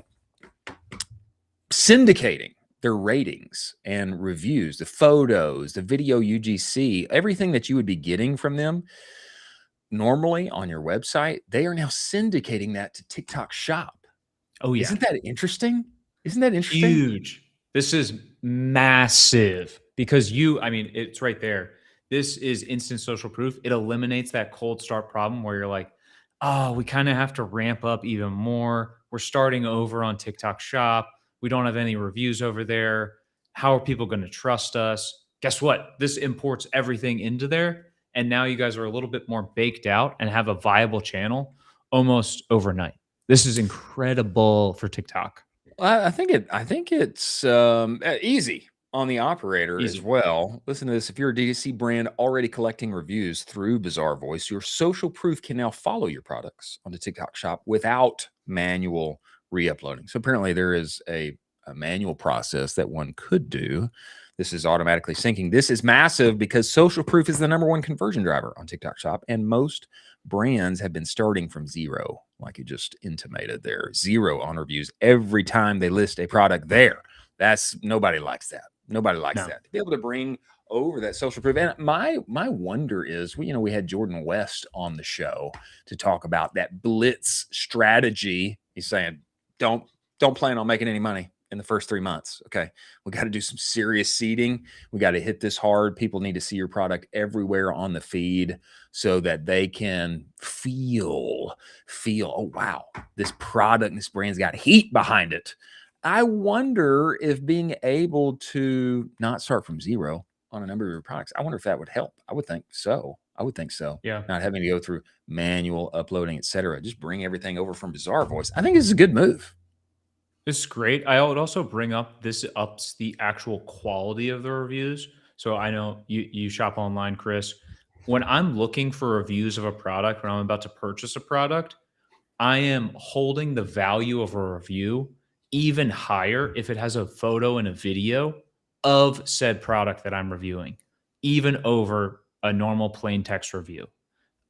syndicating their ratings and reviews, the photos, the video UGC, everything that you would be getting from them normally on your website. They are now syndicating that to TikTok Shop. Oh, yeah. Isn't that interesting? Huge. This is massive because it's right there. This is instant social proof. It eliminates that cold start problem where you're like, oh, we kind of have to ramp up even more. We're starting over on TikTok Shop. We don't have any reviews over there. How are people going to trust us? Guess what? This imports everything into there. And now you guys are a little bit more baked out and have a viable channel almost overnight. This is incredible for TikTok. I think it's easy on the operator as well. Listen to this. If you're a D2C brand already collecting reviews through Bizarre Voice, your social proof can now follow your products on the TikTok Shop without manual re-uploading. So apparently there is a manual process that one could do. This is automatically syncing. This is massive because social proof is the #1 conversion driver on TikTok Shop, and most brands have been starting from zero, like you just intimated there. Zero on reviews every time they list a product there. Nobody likes that. Nobody likes that. To be able to bring over that social proof. And my wonder is, we had Jordan West on the show to talk about that blitz strategy. He's saying, don't plan on making any money in the first 3 months. Okay. We got to do some serious seeding. We got to hit this hard. People need to see your product everywhere on the feed so that they can feel, oh, wow, this product, this brand's got heat behind it. I wonder if being able to not start from zero on a number of your products, I wonder if that would help. I would think so. Yeah. Not having to go through manual uploading, etc. Just bring everything over from Bizarre Voice. I think this is a good move. This is great. I would also bring up this ups the actual quality of the reviews. So I know you shop online, Chris. When I'm looking for reviews of a product, when I'm about to purchase a product, I am holding the value of a review even higher if it has a photo and a video of said product that I'm reviewing, even over a normal plain text review.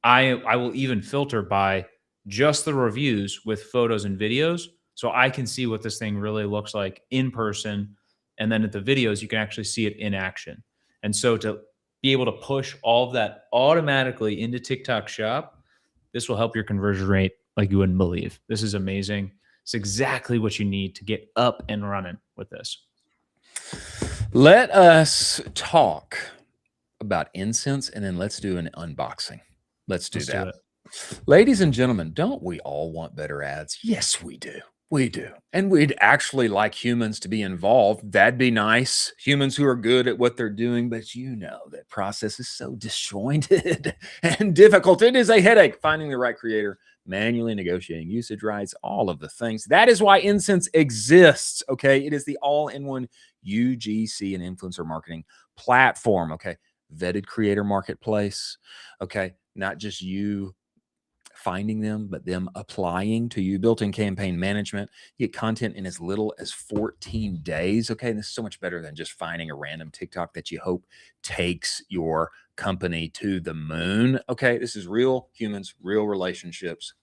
I will even filter by just the reviews with photos and videos so I can see what this thing really looks like in person. And then at the videos, you can actually see it in action. And so to be able to push all of that automatically into TikTok Shop, This will help your conversion rate like you wouldn't believe. This is amazing. It's exactly what you need to get up and running with this. Let us talk about Insense, and then let's do an unboxing. Let's do that. Ladies and gentlemen, don't we all want better ads? Yes, we do. We do. And we'd actually like humans to be involved. That'd be nice. Humans who are good at what they're doing. But you know that process is so disjointed and difficult. It is a headache finding the right creator, manually negotiating usage rights, all of the things. That is why Insense exists. Okay. It is the all-in-one UGC and influencer marketing platform. Okay. Vetted creator marketplace. Okay. Not just you finding them, but them applying to you. Built-in campaign management. You get content in as little as 14 days. Okay. And this is so much better than just finding a random TikTok that you hope takes your company to the moon. Okay. This is real humans, real relationships,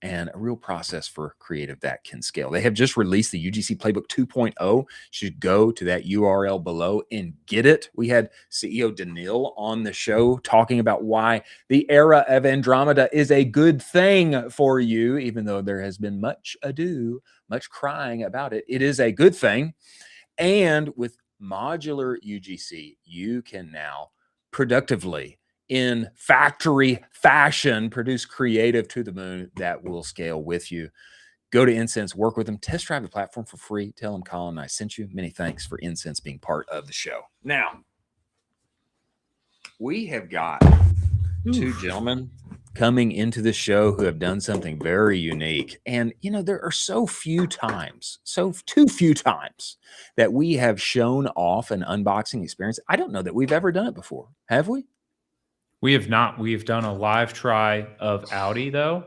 and a real process for creative that can scale. They have just released the UGC Playbook 2.0. You should go to that URL below and get it. We had CEO Danil on the show talking about why the era of Andromeda is a good thing for you, even though there has been much ado, much crying about it. It is a good thing. And with modular UGC, you can now productively, in factory fashion, produce creative to the moon that will scale with you. Go to Insense, work with them, test drive the platform for free. Tell them Colin I sent you. Many thanks for Insense being part of the show. Now, we have got two gentlemen coming into the show who have done something very unique. And, you know, there are so few times, too few times that we have shown off an unboxing experience. I don't know that we've ever done it before. Have we? We have not. We've done a live try of Audi, though,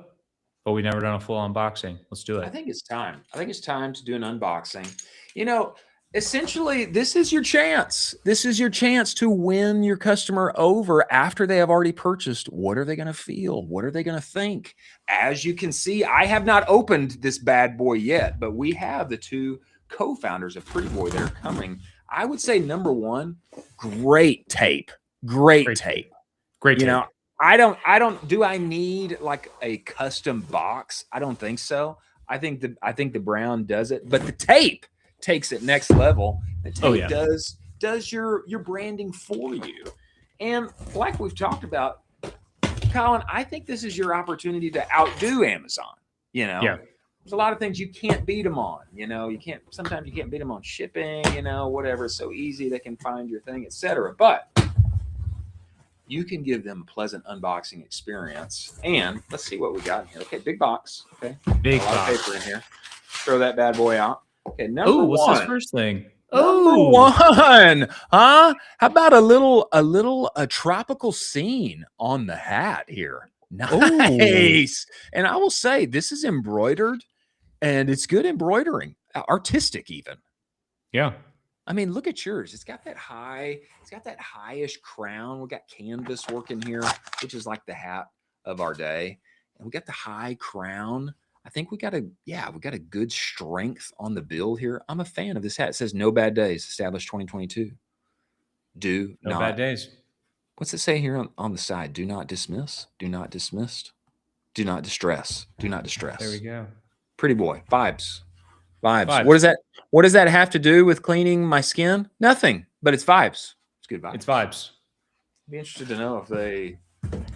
but we've never done a full unboxing. Let's do it. I think it's time. I think it's time to do an unboxing. You know, essentially, this is your chance. This is your chance to win your customer over after they have already purchased. What are they going to feel? What are they going to think? As you can see, I have not opened this bad boy yet, but we have the two co-founders of Pretty Boy that are coming. I would say number one, great tape. Great tape. Great tape. You know, do I need like a custom box? I don't think so. I think the Brown does it, but the tape takes it next level. The tape does your branding for you. And like we've talked about, Colin, I think this is your opportunity to outdo Amazon. You know, there's a lot of things you can't beat them on. You know, sometimes you can't beat them on shipping, you know, whatever. It's so easy they can find your thing, etc. But you can give them a pleasant unboxing experience. And let's see what we got in here. Okay, big box. Okay, big a lot of paper in here. Throw that bad boy out. Okay, number one. What's this first thing? Number one, huh? How about a tropical scene on the hat here? Nice. And I will say this is embroidered, and it's good embroidering, artistic even. Yeah. I mean, look at yours. It's got that highish crown. We got canvas working here, which is like the hat of our day. And we got the high crown. I think we got a good strength on the build here. I'm a fan of this hat. It says no bad days, established 2022. No bad days. What's it say here on the side? Do not dismiss. Do not dismissed. Do not distress. Do not distress. There we go. Pretty Boy. Vibes. What does that have to do with cleaning my skin? Nothing, but it's vibes. It's good vibes. It's vibes. I'd be interested to know if they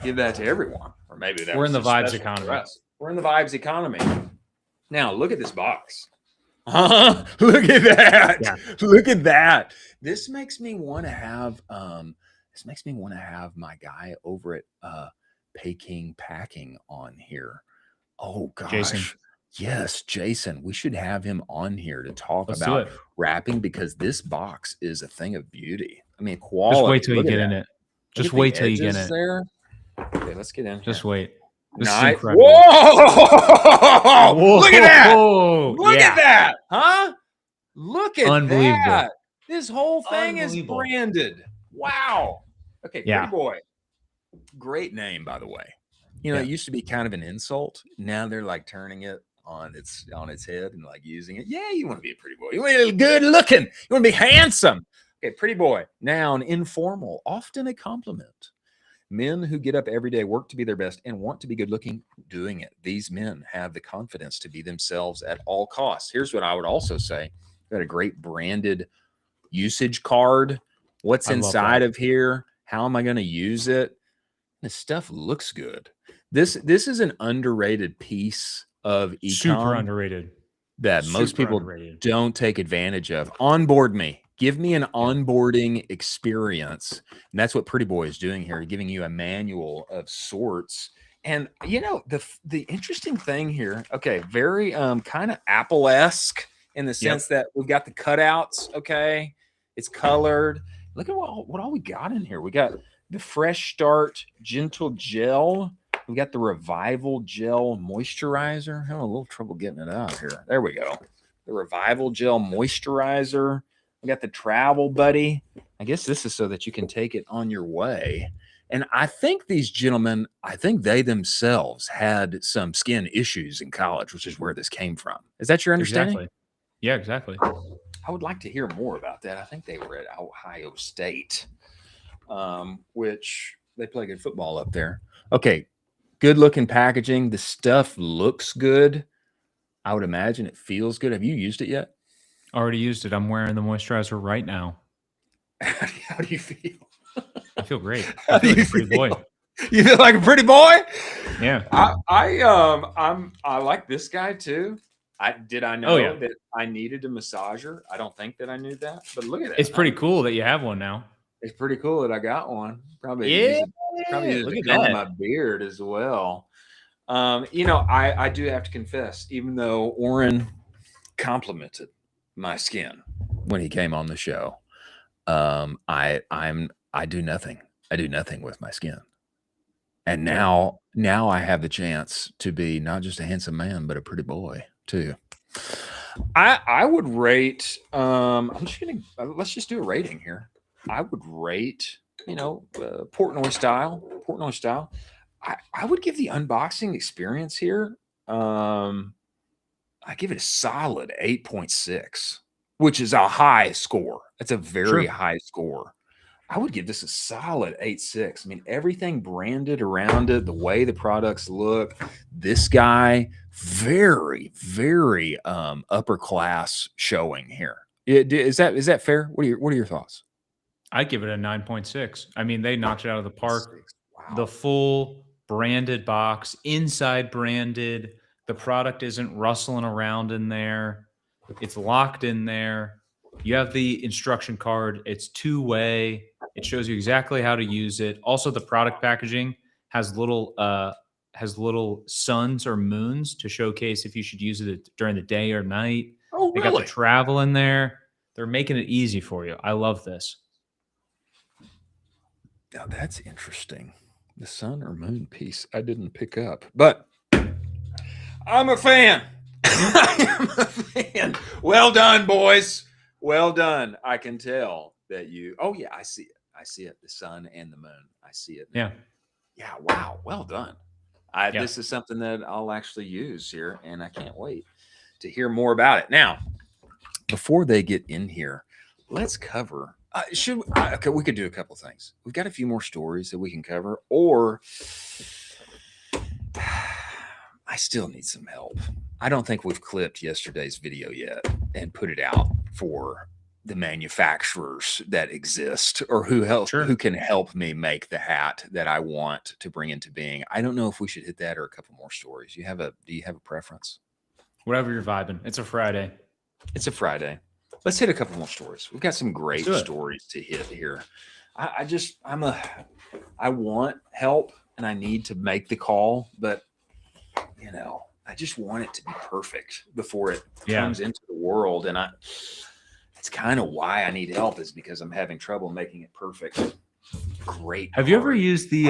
give that to everyone, or maybe we're in the vibes economy. We're in the vibes economy. Now look at this box. Look at that. Yeah. Look at that. This makes me want to have my guy over at Peking Packing on here. Oh gosh. Jason. Yes, Jason. We should have him on here to talk about wrapping, because this box is a thing of beauty. I mean, quality. Just wait till you get in it. Just wait till you get in it. There. Okay, let's get in. Just wait. Nice. Whoa! Look at that! Look at that! Huh? Look at that! This whole thing is branded. Wow. Okay, Pretty Boy. Great name, by the way. You know, it used to be kind of an insult. Now they're like turning it on its head and like using it. Yeah, you want to be a pretty boy. You want to be good looking. You want to be handsome. Okay, Pretty Boy. Noun, informal, often a compliment. Men who get up every day, work to be their best, and want to be good looking doing it. These men have the confidence to be themselves at all costs. Here's what I would also say. Got a great branded usage card. What's I love inside that. of here? How am I going to use it? This stuff looks good. This is an underrated piece of Super ecom underrated. that most Super people underrated. don't take advantage of. Onboard me. Give me an onboarding experience. And that's what Pretty Boy is doing here, giving you a manual of sorts. And you know, the interesting thing here, okay, very kind of Apple-esque in the sense that we've got the cutouts, okay? It's colored. Look at what all we got in here. We got the Fresh Start Gentle Gel. We got the Revival Gel Moisturizer. I'm having a little trouble getting it out here. There we go. The Revival Gel Moisturizer. We got the Travel Buddy. I guess this is so that you can take it on your way. And I think these gentlemen, I think they themselves had some skin issues in college, which is where this came from. Is that your understanding? Exactly. Yeah, exactly. I would like to hear more about that. I think they were at Ohio State, which they play good football up there. Okay, good looking packaging. The stuff looks good. I would imagine it feels good. Have you used it yet? Already used it. I'm wearing the moisturizer right now. How do you feel? I feel great. How I feel do like you a pretty feel? boy. You feel like a pretty boy? Yeah. I like this guy too. I know that I needed a massager. I don't think that I knew that, but look at that. It's pretty cool that you have one now. It's pretty cool that I got one. Probably Yeah. use Look it at to comb that. my beard as well. You know, I do have to confess, even though Oren complimented my skin when he came on the show, I do nothing. I do nothing with my skin. And now I have the chance to be not just a handsome man, but a pretty boy too. I would rate. Let's just do a rating here. I would rate. You know, Portnoy style. I would give the unboxing experience here. I give it a solid 8.6, which is a high score. That's a very high score. I would give this a solid 8.6. I mean, everything branded around it, the way the products look. This guy, very, very upper class showing here. Is that fair? What are your thoughts? I'd give it a 9.6. I mean, they knocked it out of the park. Wow. The full branded box, inside branded. The product isn't rustling around in there. It's locked in there. You have the instruction card. It's two-way. It shows you exactly how to use it. Also, the product packaging has little suns or moons to showcase if you should use it during the day or night. Oh, They got the travel in there. They're making it easy for you. I love this. Now that's interesting. The sun or moon piece I didn't pick up, but I'm a fan. I am a fan. Well done, boys. Well done. I can tell that you. Oh yeah, I see it. I see it. The sun and the moon. I see it. Yeah. Yeah. Wow. Well done. This is something that I'll actually use here, and I can't wait to hear more about it. Now, before they get in here, let's cover. Okay, we could do a couple things. We've got a few more stories that we can cover, or I still need some help. I don't think we've clipped yesterday's video yet and put it out for the manufacturers that exist or who can help me make the hat that I want to bring into being. I don't know if we should hit that or a couple more stories. Do you have a preference? Whatever you're vibing. It's a Friday. It's a Friday. Let's hit a couple more stories. We've got some great stories to hit here. I want help and I need to make the call, but you know, I just want it to be perfect before it comes into the world. And it's kind of why I need help, is because I'm having trouble making it perfect. Great. Have you ever used the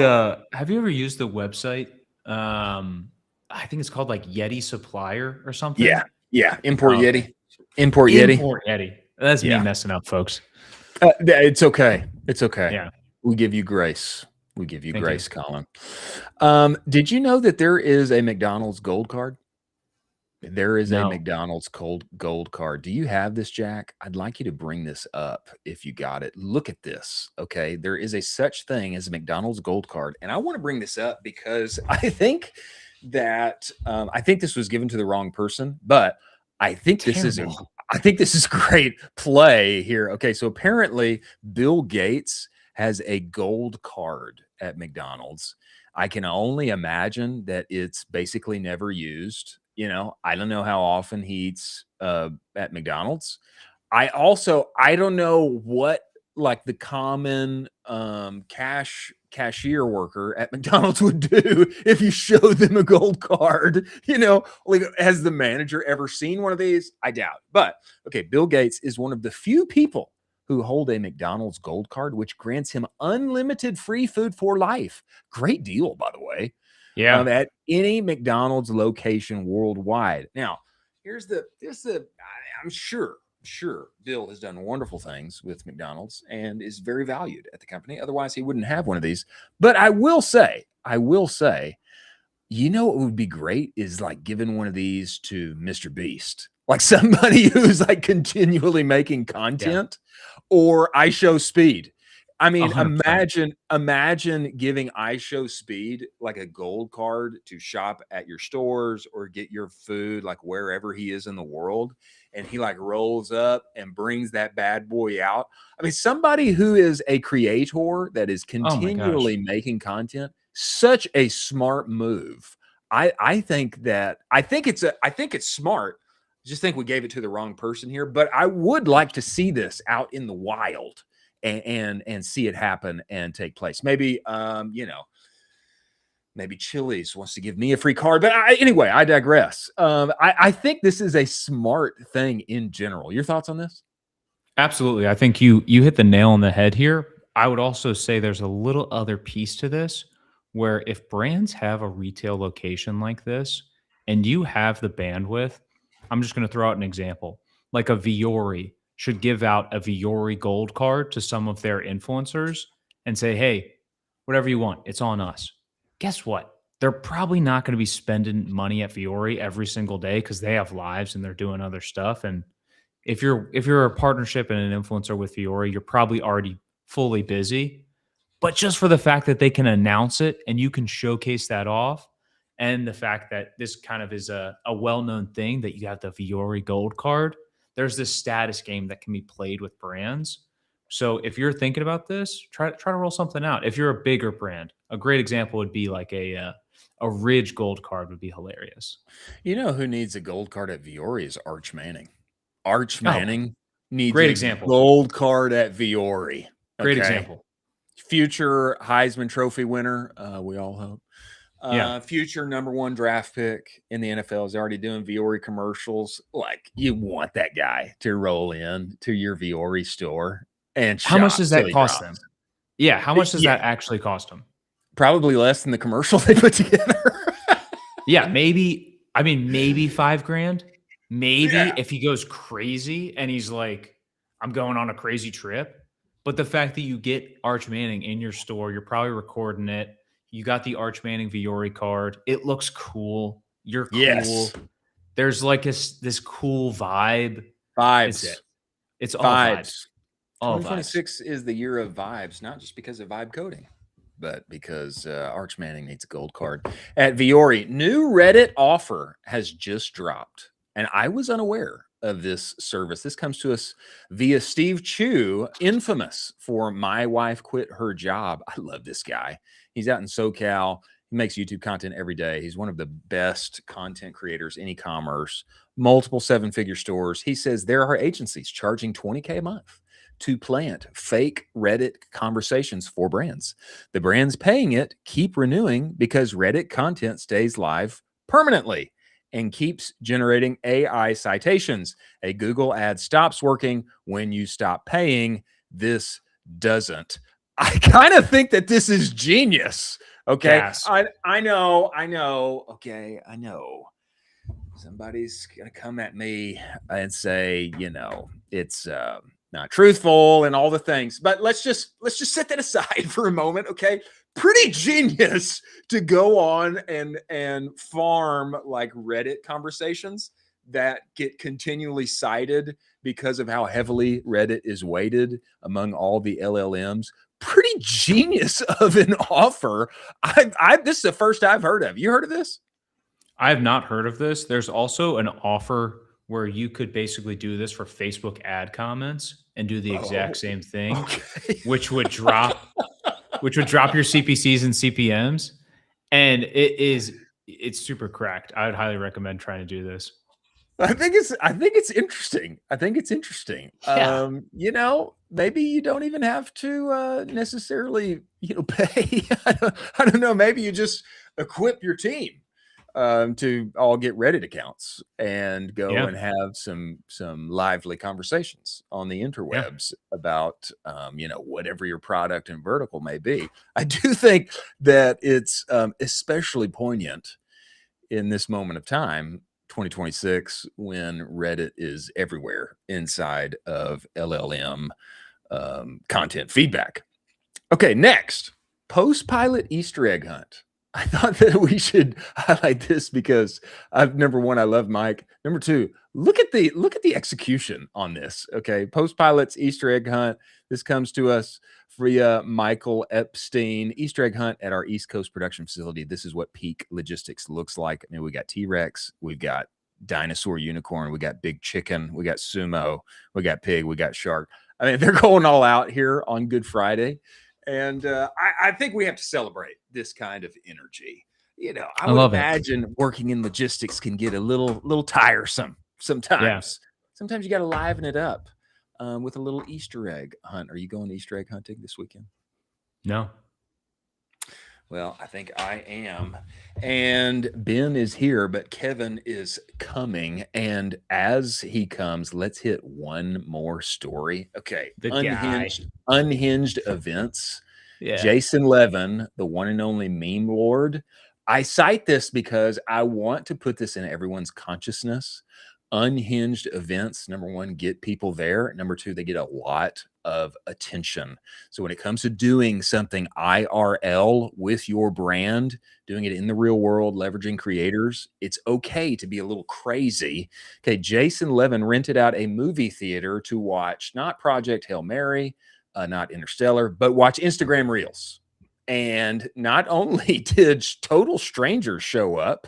website? I think it's called like Yeti Supplier or something. Yeah. Import Yeti. That's me messing up, folks. It's okay. Yeah. We give you grace. Thank you. Colin. Did you know that there is a McDonald's gold card? There is a No. McDonald's gold card. Do you have this, Jack? I'd like you to bring this up if you got it. Look at this. Okay. There is a such thing as a McDonald's gold card. And I want to bring this up because I think this was given to the wrong person, but I think this is Terrible. I think this is great play here. Okay. So apparently Bill Gates has a gold card at McDonald's. I can only imagine that it's basically never used. I don't know how often he eats at McDonald's. I don't know what like the common cashier worker at McDonald's would do if you showed them a gold card. Like has the manager ever seen one of these? I doubt. But okay, Bill Gates is one of the few people who hold a McDonald's gold card, which grants him unlimited free food for life. Great deal, by the way. Yeah. At any McDonald's location worldwide. Now, I'm sure Bill has done wonderful things with McDonald's and is very valued at the company. Otherwise, he wouldn't have one of these. But I will say, what would be great is like giving one of these to Mr. Beast, like somebody who's like continually making content, or I Show Speed. I mean, 100%. imagine giving I Show Speed like a gold card to shop at your stores or get your food like wherever he is in the world. And he like rolls up and brings that bad boy out. I mean, somebody who is a creator that is Oh my gosh. continually making content, such a smart move. I think it's smart. Just think we gave it to the wrong person here, but I would like to see this out in the wild and see it happen and take place. Maybe maybe Chili's wants to give me a free card, but anyway, I digress. I think this is a smart thing in general. Your thoughts on this? Absolutely. I think you hit the nail on the head here. I would also say there's a little other piece to this where if brands have a retail location like this and you have the bandwidth, I'm just going to throw out an example. Like a Viore should give out a Viore gold card to some of their influencers and say, "Hey, whatever you want, it's on us." Guess what? They're probably not going to be spending money at Viore every single day because they have lives and they're doing other stuff. And if you're a partnership and an influencer with Fiore, you're probably already fully busy. But just for the fact that they can announce it and you can showcase that off, and the fact that this kind of is a well-known thing that you have the Fiore Gold card, there's this status game that can be played with brands. So if you're thinking about this, try to roll something out. If you're a bigger brand, a great example would be like a Ridge Gold card would be hilarious. You know who needs a gold card at Viore is Arch Manning. Arch Oh, Manning needs great a example. gold card at Viore. Great Okay. example. Future Heisman Trophy winner, we all hope. Yeah. Future number one draft pick in the NFL is already doing Viore commercials. Like, you want that guy to roll in to your Viore store and How much shop does till that he cost drops. them? Yeah, how much does Yeah, that actually cost them? probably less than the commercial they put together. Yeah, maybe 5 grand. Maybe Yeah. if he goes crazy and he's like, I'm going on a crazy trip. But the fact that you get Arch Manning in your store, you're probably recording it. You got the Arch Manning Viore card. It looks cool. You're Yes. cool. There's like this cool vibe. It's it. Vibes. It's all vibes. Vibes. All vibes. 2026 is the year of vibes, not just because of vibe coding, but because Arch Manning needs a gold card at Viore. New Reddit offer has just dropped, and I was unaware of this service. This comes to us via Steve Chu, infamous for My Wife Quit Her Job. I love this guy. He's out in SoCal. He makes YouTube content every day. He's one of the best content creators in e-commerce, multiple seven-figure stores. He says there are agencies charging $20K a month to plant fake Reddit conversations for brands. The brands paying it keep renewing because Reddit content stays live permanently and keeps generating AI citations. A Google ad stops working when you stop paying. This doesn't. I kind of think that this is genius. Okay. Gas. I know. Okay. I know. Somebody's going to come at me and say, it's not truthful and all the things. But let's just set that aside for a moment, okay? Pretty genius to go on and farm like Reddit conversations that get continually cited because of how heavily Reddit is weighted among all the LLMs. Pretty genius of an offer. This is the first I've heard of. You heard of this? I have not heard of this. There's also an offer where you could basically do this for Facebook ad comments and do the exact same thing, okay. which would drop your CPCs and CPMs. And it's super cracked. I would highly recommend trying to do this. I think it's interesting. Yeah. You know, maybe you don't even have to necessarily, pay. I don't know. Maybe you just equip your team to all get Reddit accounts and go and have some lively conversations on the interwebs about whatever your product and vertical may be. I do think that it's especially poignant in this moment of time, 2026, when Reddit is everywhere inside of LLM content feedback. Okay, next, post-pilot Easter egg hunt. I thought that we should highlight this because number one, I love Mike. Number two, look at the execution on this. Okay, post-pilot's Easter egg hunt. This comes to us via Michael Epstein. Easter egg hunt at our East Coast production facility. This is what peak logistics looks like. I mean, we got T-Rex, we've got dinosaur unicorn, we got big chicken, we got sumo, we got pig, we got shark. I mean, they're going all out here on Good Friday. And I think we have to celebrate this kind of energy. I would imagine working in logistics can get a little tiresome sometimes. Sometimes you got to liven it up with a little Easter egg hunt. Are you going Easter egg hunting this weekend? No. Well, I think I am. And Ben is here, but Kevin is coming. And as he comes, let's hit one more story. Okay. Unhinged events. Yeah. Jason Levin, the one and only meme lord. I cite this because I want to put this in everyone's consciousness. Unhinged events, number one, get people there. Number two, they get a lot of attention. So when it comes to doing something IRL with your brand, doing it in the real world, leveraging creators, it's okay to be a little crazy. Okay, Jason Levin rented out a movie theater to watch not Project Hail Mary, not Interstellar, but watch Instagram Reels. And not only did total strangers show up,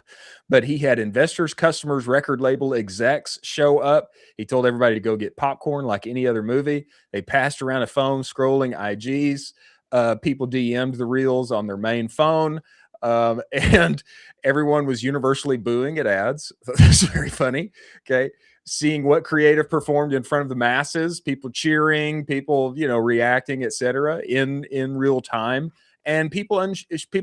but he had investors, customers, record label execs show up. He told everybody to go get popcorn like any other movie. They passed around a phone scrolling IGs. People DM'd the Reels on their main phone. And everyone was universally booing at ads. That's very funny. Okay. Seeing what creative performed in front of the masses, people cheering, people, reacting, etc. in real time. And people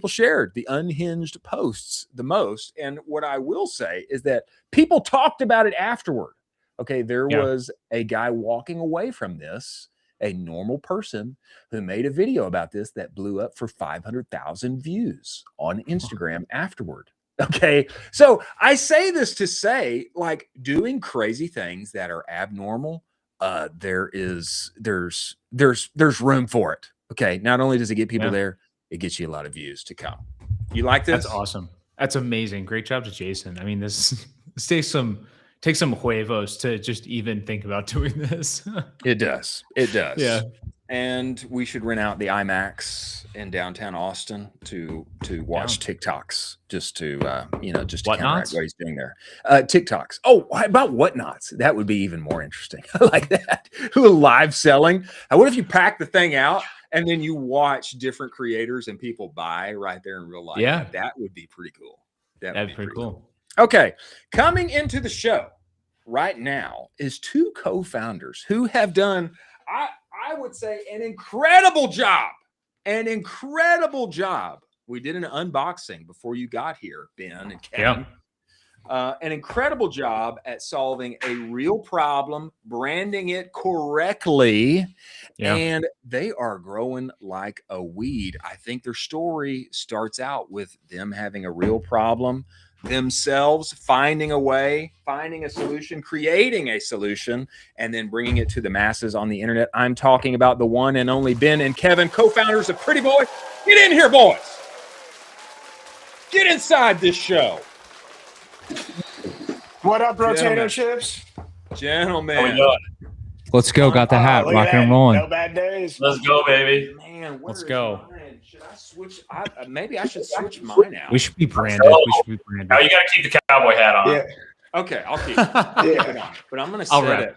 shared the unhinged posts the most. And what I will say is that people talked about it afterward. Okay, there was a guy walking away from this, a normal person who made a video about this that blew up for 500,000 views on Instagram afterward. Okay, so I say this to say, like, doing crazy things that are abnormal, there's room for it. Okay, not only does it get people there, it gets you a lot of views to come. You like this? That's awesome. That's amazing. Great job to Jason. I mean, this takes some huevos to just even think about doing this. It does. Yeah. And we should rent out the IMAX in downtown Austin to watch TikToks, just to counteract what he's doing there. TikToks. Oh, how about whatnots? That would be even more interesting. I like that. Live selling. What if you pack the thing out and then you watch different creators and people buy right there in real life? Yeah, that would be pretty cool. That'd be pretty cool. Okay, coming into the show right now is two co-founders who have done, I would say, an incredible job. We did an unboxing before you got here, Ben and Kevin. An incredible job at solving a real problem, branding it correctly, and they are growing like a weed. I think their story starts out with them having a real problem. themselves, finding a way, finding a solution, creating a solution, and then bringing it to the masses on the internet. I'm talking about the one and only Ben and Kevin, co-founders of Pretty Boy. Get in here, boys. Get inside this show. What up, potato chips? Gentlemen. Let's go. Got the hat. Rocking and rolling. No bad days. Let's go, baby. Man, let's go. Mine? Should I switch? Maybe I should switch mine out. We should be branded. We should be branded. Now you got to keep the cowboy hat on. Yeah. Okay, I'll keep it on. But I'm going to set it.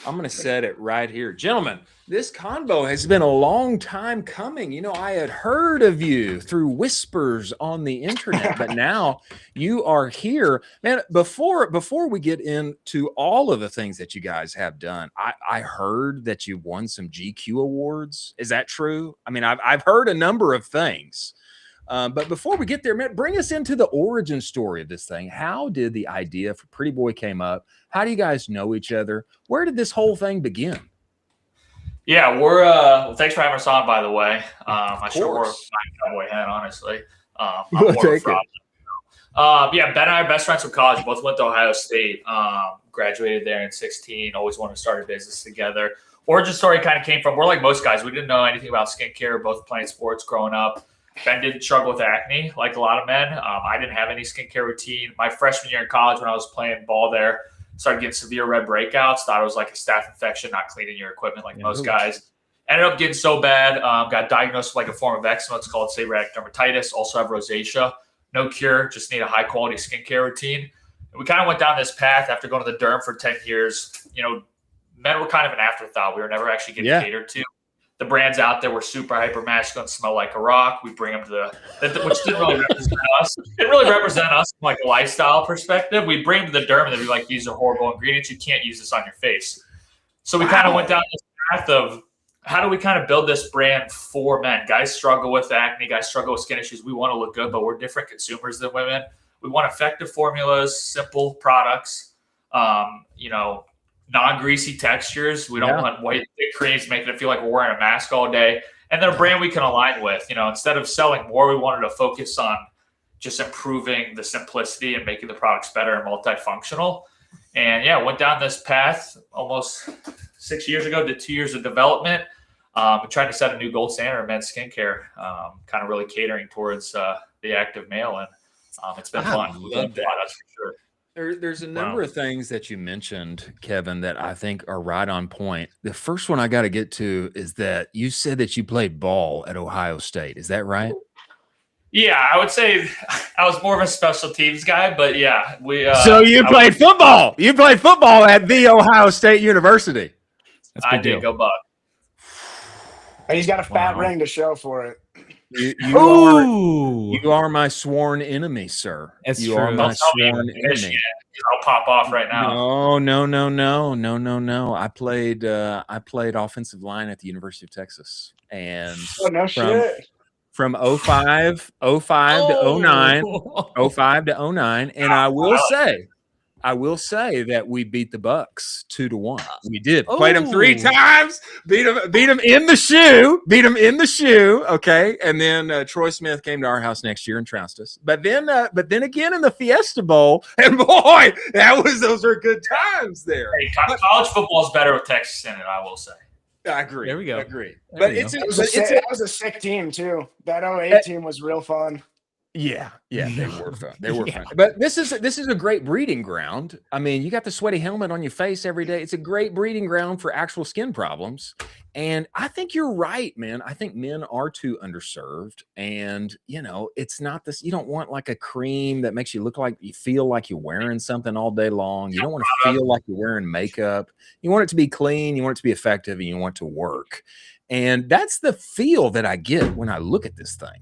I'm going to set it right here. Gentlemen, this convo has been a long time coming. You know, I had heard of you through whispers on the internet, but now you are here. Man, before we get into all of the things that you guys have done, I heard that you won some GQ awards. Is that true? I mean, I've heard a number of things. But before we get there, man, bring us into the origin story of this thing. How did the idea for Pretty Boy came up? How do you guys know each other? Where did this whole thing begin? Yeah, we're well, thanks for having us on, by the way. I sure wore my cowboy hat, honestly. I'm more from. Yeah, Ben and I are best friends from college. Both went to Ohio State. Graduated there in 2016. Always wanted to start a business together. Origin story kind of came from, we're like most guys. We didn't know anything about skincare, both playing sports growing up. Ben didn't struggle with acne like a lot of men. I didn't have any skincare routine. My freshman year in college, when I was playing ball there, started getting severe red breakouts. Thought it was like a staph infection, not cleaning your equipment like most guys. Ended up getting so bad. Got diagnosed with like a form of eczema. It's called seborrheic dermatitis. Also have rosacea. No cure. Just need a high quality skincare routine. And we kind of went down this path after going to the derm for 10 years. You know, men were kind of an afterthought. We were never actually getting catered to. The brands out there were super hyper masculine, smell like a rock. We bring them to which didn't really represent us. It didn't really represent us from like a lifestyle perspective. We bring them to the derm and they'd be like, these are horrible ingredients. You can't use this on your face. So we kind of went down this path of how do we kind of build this brand for men? Guys struggle with acne. Guys struggle with skin issues. We want to look good, but we're different consumers than women. We want effective formulas, simple products, you know, non-greasy textures. We don't want white thick creams making it feel like we're wearing a mask all day. And then a brand we can align with. You know, instead of selling more, we wanted to focus on just improving the simplicity and making the products better and multifunctional. And yeah, went down this path almost 6 years ago, did 2 years of development. And tried to set a new gold standard in men's skincare, kind of really catering towards the active male. And it's been fun. Love that. That's for sure. There's a number of things that you mentioned, Kevin, that I think are right on point. The first one I got to get to is that you said that you played ball at Ohio State. Is that right? Yeah, I would say I was more of a special teams guy, but yeah, we. So you played football. You played football at the Ohio State University. I did. Go Buck. And he's got a fat ring to show for it. You are my sworn enemy, sir. You are my sworn enemy. I'll pop off right now. No. I played offensive line at the University of Texas, and from 05 to 09, 05 to 09, and I will say that we beat the Bucks 2-1. We did. Played them 3 times. Beat them in the shoe. Okay, and then Troy Smith came to our house next year and trounced us. But then again in the Fiesta Bowl, and boy, those were good times there. Hey, college football is better with Texas in it, I will say. I agree. There we go. I agree. But it was a sick team too. That 08 team was real fun. Yeah, they were fun. They were fun. But this is a great breeding ground. I mean, you got the sweaty helmet on your face every day. It's a great breeding ground for actual skin problems. And I think you're right, man. I think men are too underserved. And, you know, it's not this, you don't want like a cream that makes you look like you feel like you're wearing something all day long. You don't want to feel like you're wearing makeup. You want it to be clean, you want it to be effective, and you want it to work. And that's the feel that I get when I look at this thing.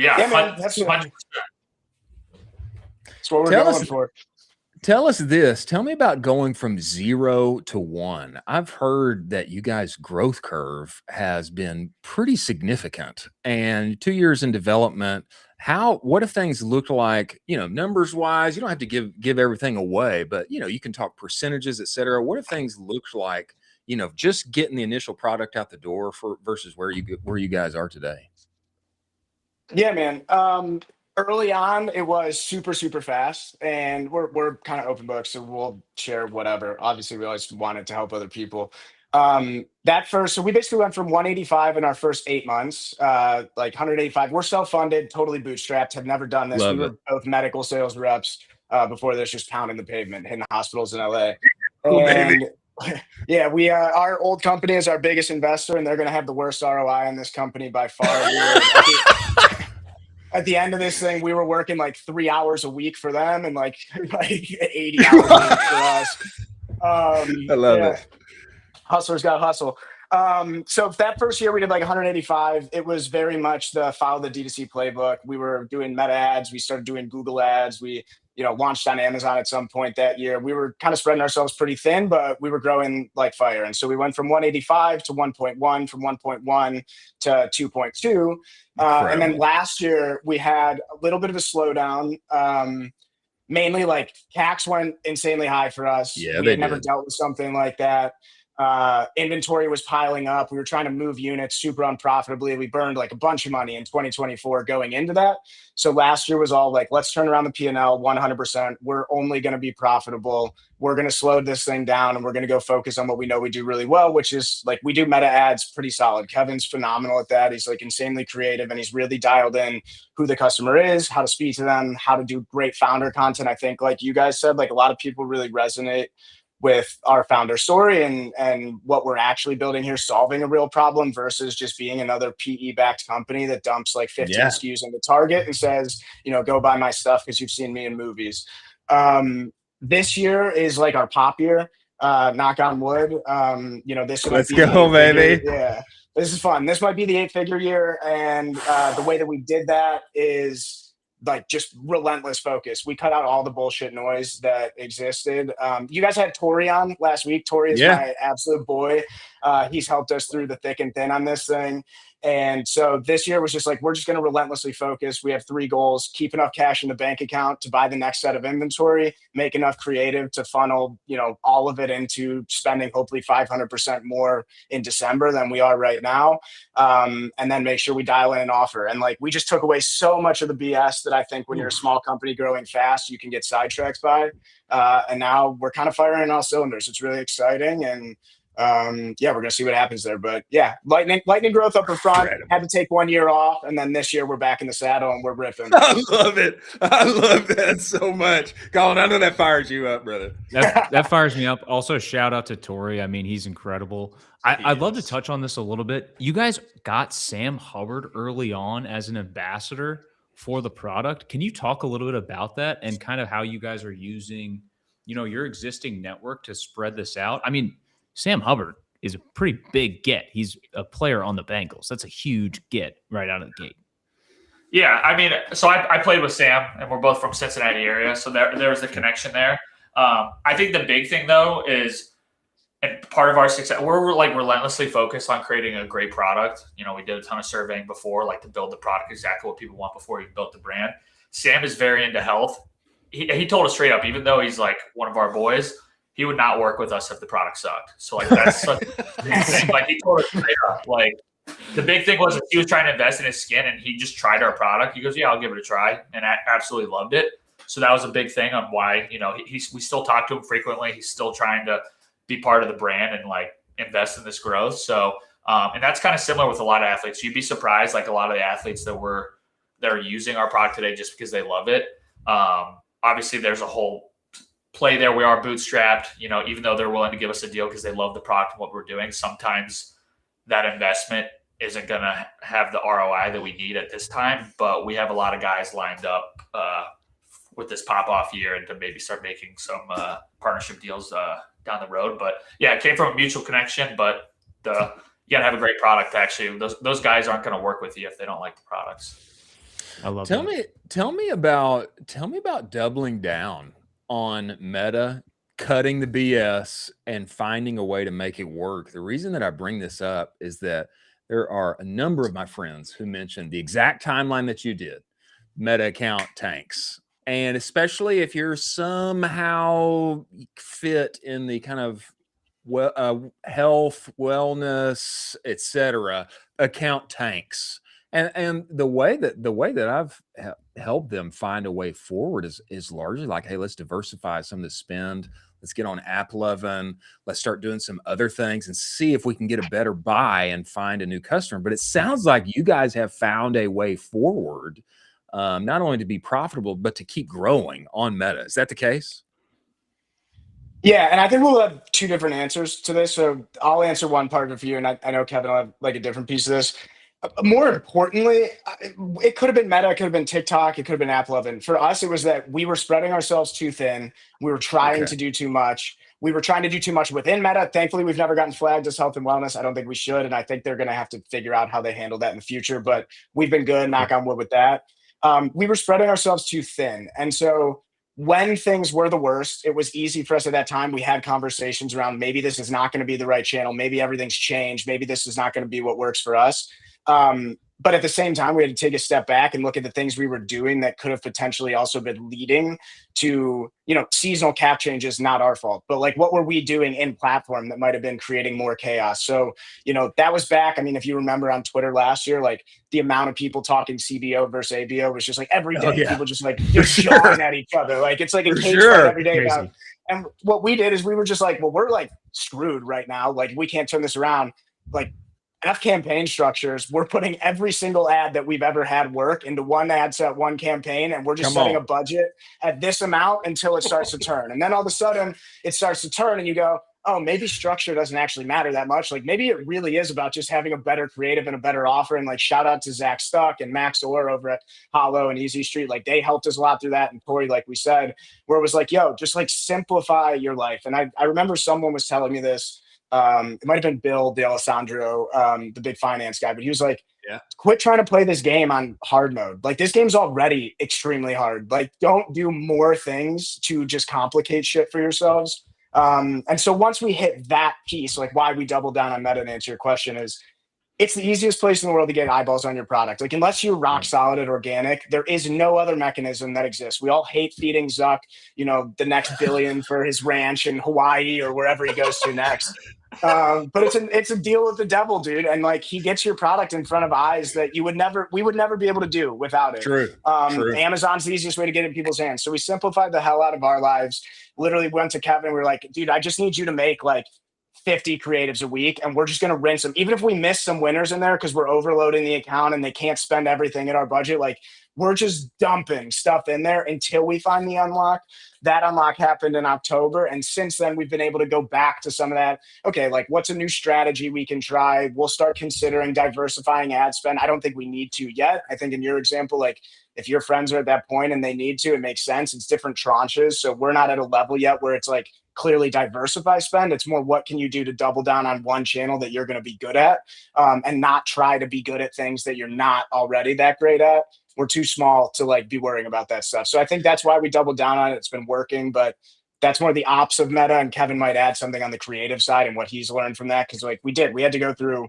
Yeah, man, that's what we're going for. Tell us this. Tell me about going from 0 to 1. I've heard that you guys' growth curve has been pretty significant, and 2 years in development. What if things looked like, you know, numbers wise? You don't have to give everything away, but you know, you can talk percentages, et cetera. What if things looked like, you know, just getting the initial product out the door versus where you guys are today? Yeah, man. Early on, it was super, super fast, and we're kind of open books, so we'll share whatever. Obviously, we always wanted to help other people. So we basically went from 185 in our first 8 months, like 185. We're self-funded, totally bootstrapped, have never done this. We Love it. were both medical sales reps before this, just pounding the pavement, hitting hospitals in LA. Cool, baby. And yeah, we our old company is our biggest investor, and they're going to have the worst ROI in this company by far. At the end of this thing, we were working like 3 hours a week for them and like 80 hours a week for us. I love it. Hustlers got hustle. So that first year we did like 185. It was very much the follow the D2C playbook. We were doing meta ads. We started doing Google ads. We, launched on Amazon at some point that year. We were kind of spreading ourselves pretty thin, but we were growing like fire. And so we went from 185 to 1.1, from 1.1 to 2.2. And then last year we had a little bit of a slowdown. Mainly like CACs went insanely high for us. Yeah, we had never dealt with something like that. Inventory was piling up. We were trying to move units super unprofitably. We burned like a bunch of money in 2024 going into that. So last year was all like, let's turn around the P&L 100%. We're only going to be profitable. We're going to slow this thing down, and we're going to go focus on what we know we do really well, which is like we do meta ads pretty solid. Kevin's phenomenal at that. He's like insanely creative, and he's really dialed in who the customer is, how to speak to them, how to do great founder content. I think like you guys said, like a lot of people really resonate with our founder story and what we're actually building here, solving a real problem versus just being another PE-backed company that dumps like 15 SKUs into Target and says, go buy my stuff because you've seen me in movies. This year is like our pop year, knock on wood. This Let's go, baby. Yeah, this is fun. This might be the 8-figure year. And the way that we did that is like just relentless focus. We cut out all the bullshit noise that existed. You guys had Tori on last week. Tori is my absolute boy. He's helped us through the thick and thin on this thing. And so this year was just like, we're just going to relentlessly focus. We have 3 goals: keep enough cash in the bank account to buy the next set of inventory, make enough creative to funnel, all of it into spending hopefully 500% more in December than we are right now. And then make sure we dial in an offer. And like, we just took away so much of the BS that I think when you're a small company growing fast, you can get sidetracked by. And now we're kind of firing on all cylinders. It's really exciting. And we're gonna see what happens there, but yeah, lightning growth up in front. Had to take 1 year off, and then this year we're back in the saddle and we're ripping. I love it. I love that so much, Colin. I know that fires you up, brother. That fires me up. Also, shout out to Tori. I mean, he's incredible. I'd love to touch on this a little bit. You guys got Sam Hubbard early on as an ambassador for the product. Can you talk a little bit about that and kind of how you guys are using, your existing network to spread this out? I mean, Sam Hubbard is a pretty big get. He's a player on the Bengals. That's a huge get right out of the gate. Yeah, I mean, so I played with Sam, and we're both from Cincinnati area, so there was the connection there. I think the big thing, though, is, and part of our success, we're like relentlessly focused on creating a great product. We did a ton of surveying before, like to build the product exactly what people want before we built the brand. Sam is very into health. He told us straight up, even though he's like one of our boys, he would not work with us if the product sucked. So like that's such a big thing. Like he told us straight up, like the big thing was that he was trying to invest in his skin, and he just tried our product. He goes, yeah, I'll give it a try. And I absolutely loved it. So that was a big thing on why, we still talk to him frequently. He's still trying to be part of the brand and like invest in this growth. So, and that's kind of similar with a lot of athletes. You'd be surprised, like a lot of the athletes that are using our product today just because they love it. Obviously there's a whole play there. We are bootstrapped, even though they're willing to give us a deal because they love the product and what we're doing. Sometimes that investment isn't going to have the ROI that we need at this time, but we have a lot of guys lined up with this pop-off year and to maybe start making some partnership deals down the road. But yeah, it came from a mutual connection, but you got to have a great product. Actually, those guys aren't going to work with you if they don't like the products. I love Tell me about doubling down on meta, cutting the BS, and finding a way to make it work. The reason that I bring this up is that there are a number of my friends who mentioned the exact timeline that you did. Meta account tanks. And especially if you're somehow fit in the kind of health, wellness, etc., account tanks. And the way that I've helped them find a way forward is largely like, hey, let's diversify some of the spend. Let's get on AppLovin. Let's start doing some other things and see if we can get a better buy and find a new customer. But it sounds like you guys have found a way forward, not only to be profitable, but to keep growing on Meta. Is that the case? Yeah, and I think we'll have two different answers to this. So I'll answer one part of it for you, and I know Kevin will have like a different piece of this. More importantly, it could have been Meta, it could have been TikTok, it could have been AppLovin. For us, it was that we were spreading ourselves too thin. We were trying to do too much. We were trying to do too much within Meta. Thankfully, we've never gotten flagged as health and wellness. I don't think we should, and I think they're going to have to figure out how they handle that in the future. But we've been good, knock on wood, with that. We were spreading ourselves too thin, and so when things were the worst, it was easy for us at that time. We had conversations around maybe this is not going to be the right channel. Maybe everything's changed. Maybe this is not going to be what works for us. But at the same time, we had to take a step back and look at the things we were doing that could have potentially also been leading to, seasonal cap changes, not our fault, but like what were we doing in platform that might have been creating more chaos? So, that was back. I mean, if you remember on Twitter last year, like the amount of people talking CBO versus ABO was just like every day, people just like just jawing at each other. Like it's like a cage fight every day. And what we did is we were just like, well, we're like screwed right now. Like we can't turn this around. Like F campaign structures, we're putting every single ad that we've ever had work into one ad set, one campaign, and we're just setting a budget at this amount until it starts to turn. And then all of a sudden it starts to turn and you go, oh, maybe structure doesn't actually matter that much. Like maybe it really is about just having a better creative and a better offer. And like shout out to Zach Stuck and Max Orr over at Hollow and Easy Street. Like they helped us a lot through that. And Corey, like we said, where it was like, yo, just like simplify your life. And I remember someone was telling me this. It might have been Bill D'Alessandro, the big finance guy, but he was like, quit trying to play this game on hard mode. Like this game's already extremely hard. Like don't do more things to just complicate shit for yourselves. And so once we hit that piece, like why we double down on Meta, to answer your question, is it's the easiest place in the world to get eyeballs on your product. Like unless you're rock solid at organic, there is no other mechanism that exists. We all hate feeding Zuck, the next billion for his ranch in Hawaii or wherever he goes to next. But it's a deal with the devil, dude. And like he gets your product in front of eyes that we would never be able to do without it. True. Amazon's the easiest way to get it in people's hands. So we simplified the hell out of our lives. Literally went to Kevin. We were like, dude, I just need you to make like 50 creatives a week. And we're just going to rinse them. Even if we miss some winners in there, because we're overloading the account and they can't spend everything in our budget. Like we're just dumping stuff in there until we find the unlock. That unlock happened in October. And since then, we've been able to go back to some of that. Okay, like what's a new strategy we can try? We'll start considering diversifying ad spend. I don't think we need to yet. I think in your example, like if your friends are at that point and they need to, it makes sense. It's different tranches. So we're not at a level yet where it's like clearly diversify spend. It's more what can you do to double down on one channel that you're going to be good at, and not try to be good at things that you're not already that great at. We're too small to like be worrying about that stuff. So I think that's why we doubled down on it. It's been working, but that's more the ops of Meta, and Kevin might add something on the creative side and what he's learned from that. Cause like we had to go through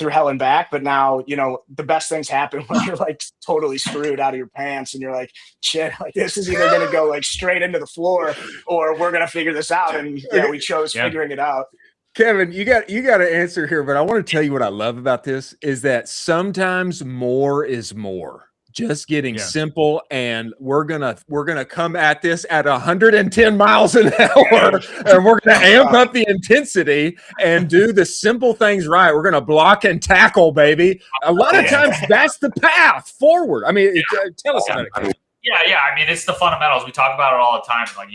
hell and back, but now, the best things happen when you're like totally screwed out of your pants and you're like, shit, like this is either going to go like straight into the floor or we're going to figure this out. And we chose figuring it out. Kevin, you got to answer here, but I want to tell you what I love about this is that sometimes more is more. Just getting simple, and we're gonna come at this at 110 miles an hour, and we're gonna amp up the intensity and do the simple things right. We're gonna block and tackle, baby. A lot of times that's the path forward. I mean, tell us about it, Kevin. Yeah. I mean, it's the fundamentals. We talk about it all the time. Like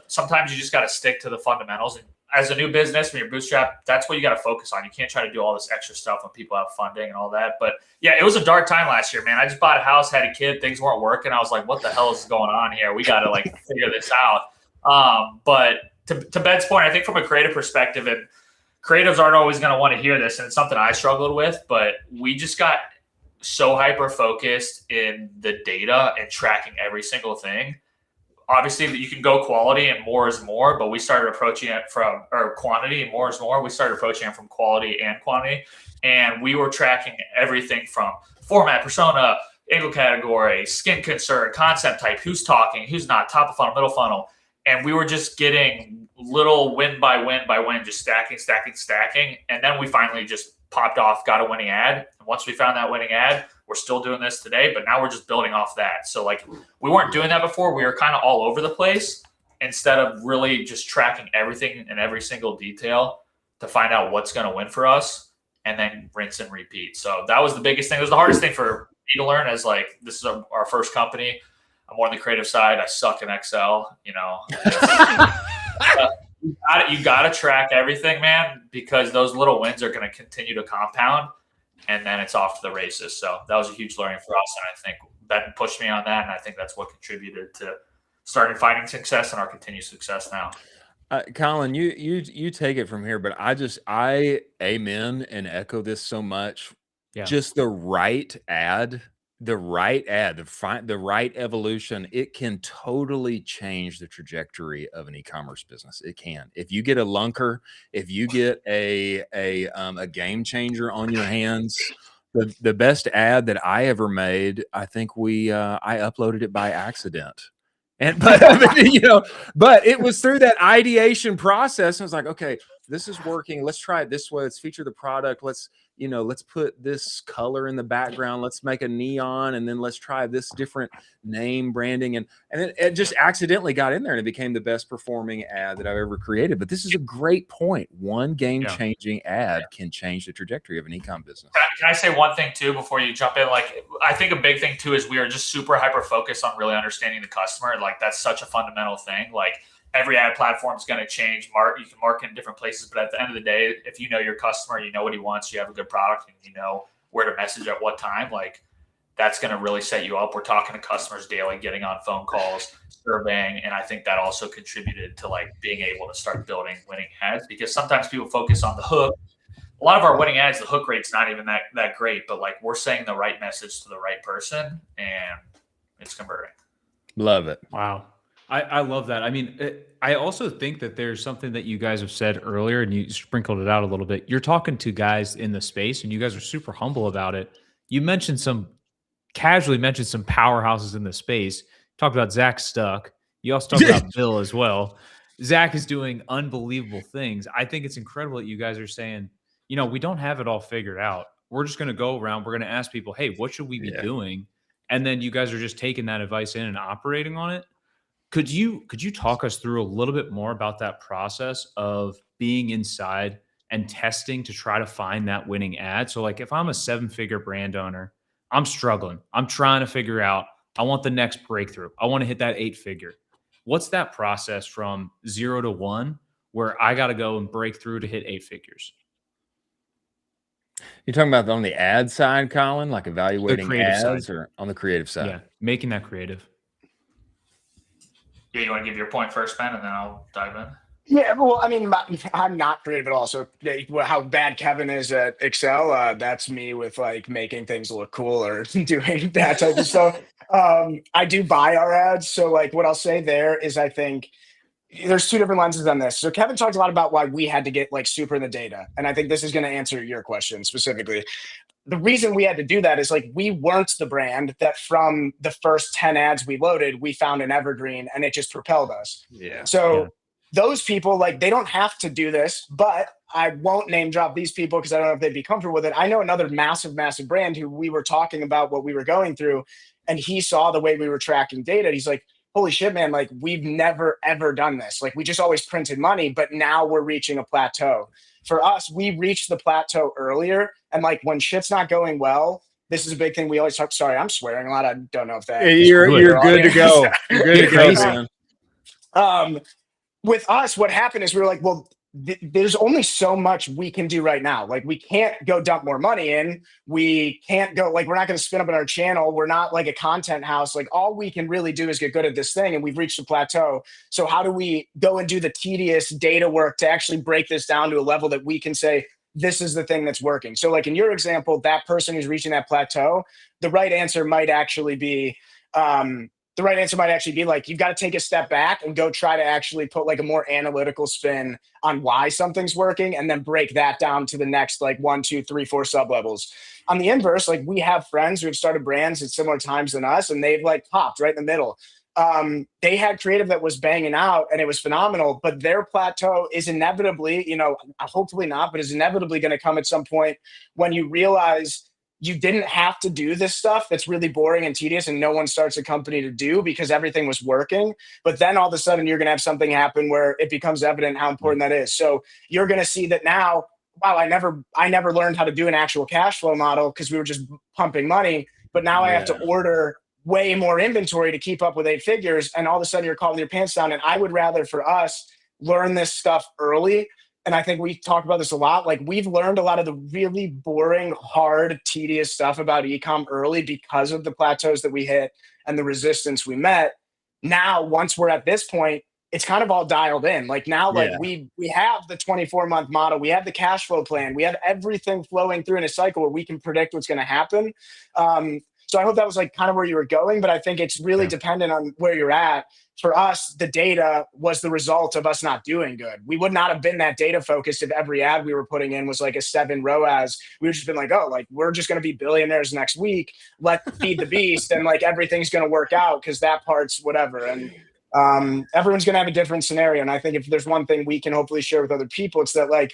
sometimes you just got to stick to the fundamentals. And as a new business, when you're bootstrapped, that's what you got to focus on. You can't try to do all this extra stuff when people have funding and all that. But yeah, it was a dark time last year, man. I just bought a house, had a kid, things weren't working. I was like, what the hell is going on here? We got to like figure this out. But to Ben's point, I think from a creative perspective, and creatives aren't always going to want to hear this, and it's something I struggled with, but we just got so hyper focused in the data and tracking every single thing. Obviously, you can go quality and more is more, but we started approaching it from quantity and more is more. We started approaching it from quality and quantity, and we were tracking everything from format, persona, angle category, skin concern, concept type, who's talking, who's not, top of funnel, middle funnel, and we were just getting little win by win by win, just stacking, and then we finally just popped off, got a winning ad. And once we found that winning ad, we're still doing this today, but now we're just building off that. So like we weren't doing that before. We were kind of all over the place instead of really just tracking everything and every single detail to find out what's going to win for us and then rinse and repeat. So that was the biggest thing. It was the hardest thing for me to learn as like, this is our first company. I'm more on the creative side. I suck in Excel, you know. You got to track everything, man, because those little wins are going to continue to compound, and then it's off to the races. So that was a huge learning for us, and I think that pushed me on that, and I think that's what contributed to starting finding success and our continued success now. Colin, you take it from here, but I amen and echo this so much. Yeah. Just the right ad, the right evolution, it can totally change the trajectory of an e-commerce business. It can. If you get a lunker, if you get a game changer on your hands, the best ad that I ever made, I think I uploaded it by accident. But it was through that ideation process. I was like, okay, this is working. Let's try it this way. Let's feature the product. Let's put this color in the background. Let's make a neon, and then let's try this different name branding. And then it just accidentally got in there, and it became the best performing ad that I've ever created. But this is a great point. One game-changing ad can change the trajectory of an e-com business. Can I say one thing too before you jump in? Like, I think a big thing too is we are just super hyper focused on really understanding the customer. Like, that's such a fundamental thing. Like, every ad platform is going to change. You can market in different places, but at the end of the day, if you know your customer, you know what he wants, you have a good product, and you know where to message at what time, like that's going to really set you up. We're talking to customers daily, getting on phone calls, surveying, and I think that also contributed to like being able to start building winning ads, because sometimes people focus on the hook. A lot of our winning ads, the hook rate's not even that great, but like we're saying the right message to the right person, and it's converting. Love it. Wow. I love that. I mean, I also think that there's something that you guys have said earlier, and you sprinkled it out a little bit. You're talking to guys in the space, and you guys are super humble about it. You casually mentioned some powerhouses in the space. Talked about Zach Stuck. You also talked about Bill as well. Zach is doing unbelievable things. I think it's incredible that you guys are saying, we don't have it all figured out. We're just going to go around. We're going to ask people, hey, what should we be doing? And then you guys are just taking that advice in and operating on it. Could you talk us through a little bit more about that process of being inside and testing to try to find that winning ad? So like if I'm a 7-figure brand owner, I'm struggling. I'm trying to figure out, I want the next breakthrough. I want to hit that 8-figure. What's that process from 0 to 1 where I got to go and break through to hit 8 figures? You're talking about on the ad side, Colin, like evaluating ads side. Or on the creative side? Yeah, making that creative. Yeah, you want to give your point first, Ben, and then I'll dive in? Yeah, well, I mean, I'm not creative at all. So how bad Kevin is at Excel, that's me with like making things look cool or doing that type of stuff. I do buy our ads. So like what I'll say there is I think there's two different lenses on this. So Kevin talked a lot about why we had to get like super in the data. And I think this is going to answer your question specifically. The reason we had to do that is like we weren't the brand that from the first 10 ads we loaded, we found an evergreen and it just propelled us. Yeah. So those people, like they don't have to do this, but I won't name drop these people because I don't know if they'd be comfortable with it. I know another massive brand who we were talking about what we were going through, and he saw the way we were tracking data. He's like, holy shit, man, like we've never, ever done this. Like we just always printed money, but now we're reaching a plateau. For us, we reached the plateau earlier. And like when shit's not going well, this is a big thing we always talk. Sorry, I'm swearing a lot. I don't know if that. You're good to go. You're good to go, man. With us, what happened is we were like, well, there's only so much we can do right now. Like we can't go dump more money in. We can't go, like, we're not going to spin up in our channel. We're not like a content house. Like all we can really do is get good at this thing. And we've reached a plateau. So how do we go and do the tedious data work to actually break this down to a level that we can say, this is the thing that's working? So like in your example, that person who's reaching that plateau, the right answer might actually be, like, you've got to take a step back and go try to actually put like a more analytical spin on why something's working and then break that down to the next like 1, 2, 3, 4 sub levels. On the inverse, like we have friends who have started brands at similar times than us and they've like popped right in the middle. They had creative that was banging out and it was phenomenal, but their plateau is inevitably, hopefully not, but is inevitably going to come at some point when you realize you didn't have to do this stuff that's really boring and tedious and no one starts a company to do because everything was working. But then all of a sudden you're going to have something happen where it becomes evident how important that is. So you're going to see that now, wow, I never learned how to do an actual cash flow model because we were just pumping money. But now I have to order way more inventory to keep up with 8 figures. And all of a sudden you're calling your pants down. And I would rather for us learn this stuff early. And I think we talk about this a lot. Like we've learned a lot of the really boring, hard, tedious stuff about e-com early because of the plateaus that we hit and the resistance we met. Now, once we're at this point, it's kind of all dialed in. Like now, like we have the 24-month model, we have the cash flow plan, we have everything flowing through in a cycle where we can predict what's going to happen. So I hope that was like kind of where you were going, but I think it's really dependent on where you're at. For us, the data was the result of us not doing good. We would not have been that data focused if every ad we were putting in was like a 7 ROAS. We would just been like, oh, like we're just going to be billionaires next week. Let's feed the beast and like everything's going to work out because that part's whatever. And everyone's going to have a different scenario. And I think if there's one thing we can hopefully share with other people, it's that like,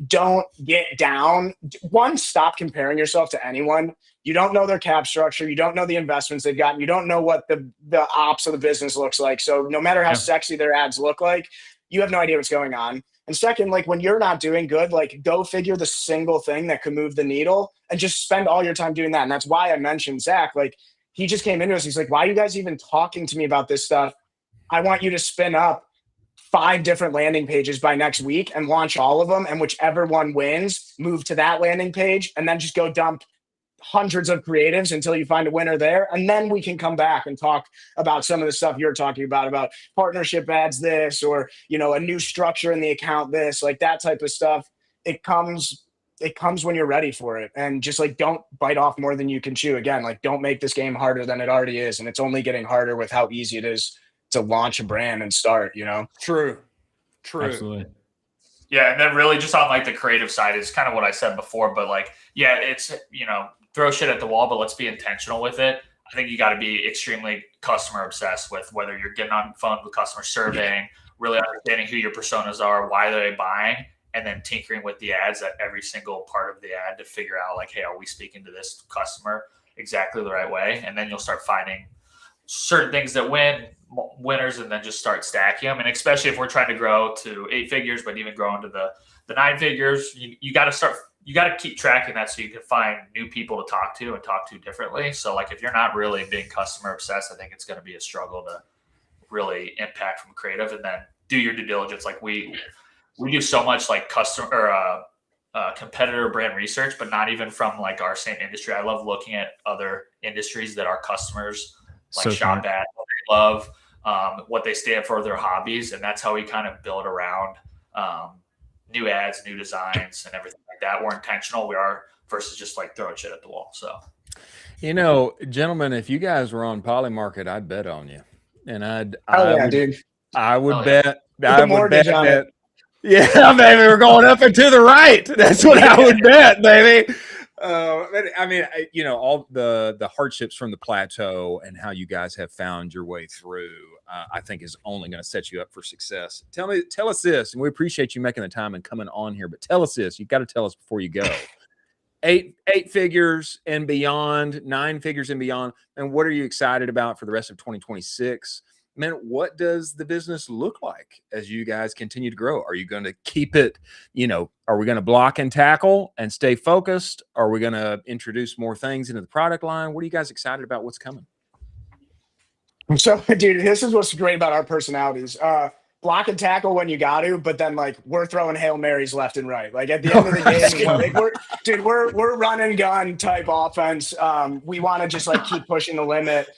don't get down. One, stop comparing yourself to anyone. You don't know their cap structure. You don't know the investments they've gotten. You don't know what the ops of the business looks like. So no matter how sexy their ads look like, you have no idea what's going on. And second, like when you're not doing good, like go figure the single thing that could move the needle and just spend all your time doing that. And that's why I mentioned Zach. Like he just came into us. He's like, why are you guys even talking to me about this stuff? I want you to spin up 5 different landing pages by next week and launch all of them. And whichever one wins, move to that landing page and then just go dump hundreds of creatives until you find a winner there. And then we can come back and talk about some of the stuff you're talking about partnership ads, this, or, a new structure in the account, this, like that type of stuff. It comes when you're ready for it. And just like, don't bite off more than you can chew. Again, like don't make this game harder than it already is. And it's only getting harder with how easy it is to launch a brand and start, True. Absolutely. Yeah. And then really just on like the creative side is kind of what I said before, but like, yeah, it's, throw shit at the wall, but let's be intentional with it. I think you got to be extremely customer obsessed with whether you're getting on the phone with customer surveying, really understanding who your personas are, why they're buying, and then tinkering with the ads at every single part of the ad to figure out like, hey, are we speaking to this customer exactly the right way? And then you'll start finding certain things that winners and then just start stacking them. And especially if we're trying to grow to 8 figures, but even growing to the 9 figures, you got to keep tracking that so you can find new people to talk to and talk to differently. So like if you're not really being customer obsessed, I think it's going to be a struggle to really impact from creative. And then do your due diligence. Like we do so much like customer or competitor brand research, but not even from like our same industry. I love looking at other industries that our customers like shop at, what they love, what they stand for, their hobbies. And that's how we kind of build around new ads, new designs, and everything like that. We're intentional. We are versus just like throwing shit at the wall. So, gentlemen, if you guys were on Polymarket, I'd bet on you, and I would bet that. Yeah, baby, we're going up and to the right. That's what I would bet, baby. I mean, all the hardships from the plateau and how you guys have found your way through, I think is only going to set you up for success. Tell us this, and we appreciate you making the time and coming on here, but tell us this. You've got to tell us before you go. 8 figures and beyond, 9 figures and beyond, and what are you excited about for the rest of 2026? Man, what does the business look like as you guys continue to grow? Are you going to keep it, are we going to block and tackle and stay focused? Are we going to introduce more things into the product line? What are you guys excited about? What's coming? So, dude, this is what's great about our personalities. Block and tackle when you got to, but then like we're throwing Hail Marys left and right. Like at the end of the game, we're run and gun type offense. We want to just like keep pushing the limit.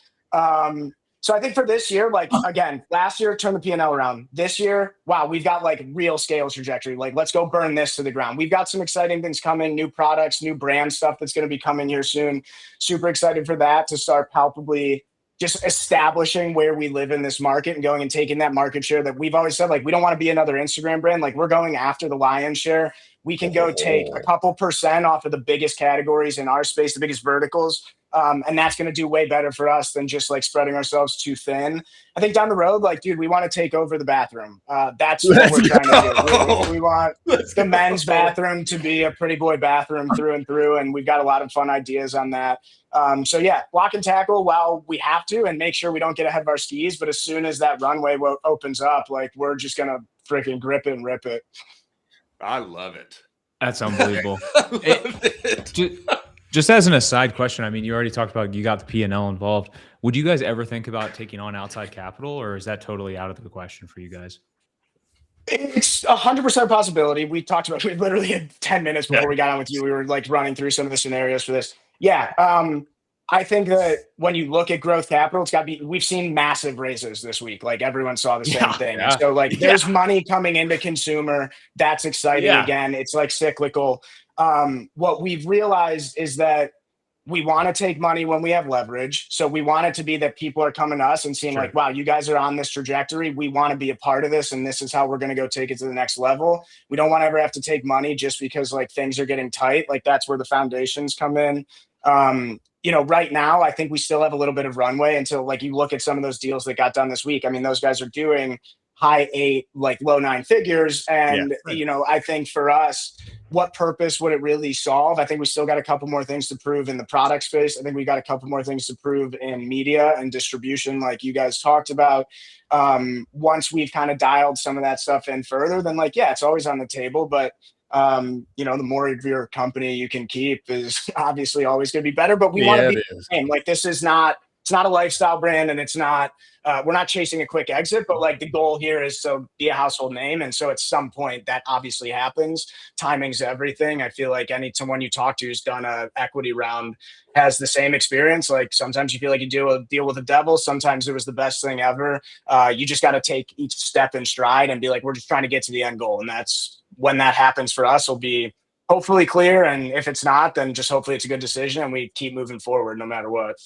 So I think for this year, like, again, last year, turn the P&L around. This year, wow, we've got like real scale trajectory. Like, let's go burn this to the ground. We've got some exciting things coming, new products, new brand stuff that's going to be coming here soon. Super excited for that to start palpably just establishing where we live in this market and going and taking that market share that we've always said, like, we don't want to be another Instagram brand. Like, we're going after the lion's share. We can go take a couple % off of the biggest categories in our space, the biggest verticals, And that's going to do way better for us than just like spreading ourselves too thin. I think down the road, like, dude, we want to take over the bathroom. That's what we're trying to do. We want the men's bathroom to be a pretty boy bathroom through and through. And we've got a lot of fun ideas on that. So yeah, block and tackle while we have to, and make sure we don't get ahead of our skis. But as soon as that runway opens up, like, we're just going to freaking grip it and rip it. I love it. That's unbelievable. I love it. Just as an aside question, I mean, you already talked about you got the P&L involved. Would you guys ever think about taking on outside capital, or is that totally out of the question for you guys? It's 100% possibility. We talked about, we literally had 10 minutes before we got on with you. We were like running through some of the scenarios for this. Yeah. I think that when you look at growth capital, it's got to be, we've seen massive raises this week. Like, everyone saw the same thing. Yeah. So like, there's money coming into consumer. That's exciting. Again, it's like cyclical. What we've realized is that we want to take money when we have leverage. So we want it to be that people are coming to us and seeing like, wow, you guys are on this trajectory. We want to be a part of this. And this is how we're going to go take it to the next level. We don't want to ever have to take money just because like things are getting tight. Like, that's where the foundations come in. You know, right now, I think we still have a little bit of runway until, like, you look at some of those deals that got done this week. I mean, those guys are doing high 8, like low 9 figures. And, you know, I think for us, what purpose would it really solve? I think we still got a couple more things to prove in the product space. I think we got a couple more things to prove in media and distribution, like you guys talked about. Once we've kind of dialed some of that stuff in further, then like, yeah, it's always on the table. But you know, the more of your company you can keep is obviously always going to be better. But we want to be the same. Like, this is not, it's not a lifestyle brand, and it's not, we're not chasing a quick exit, but like, the goal here is to be a household name. And so at some point that obviously happens. Timing's everything. I feel like someone you talk to who's done a equity round has the same experience. Like, sometimes you feel like you do a deal with the devil. Sometimes it was the best thing ever. You just got to take each step in stride and be like, we're just trying to get to the end goal. And that's when that happens for us, will be hopefully clear. And if it's not, then just hopefully it's a good decision and we keep moving forward no matter what.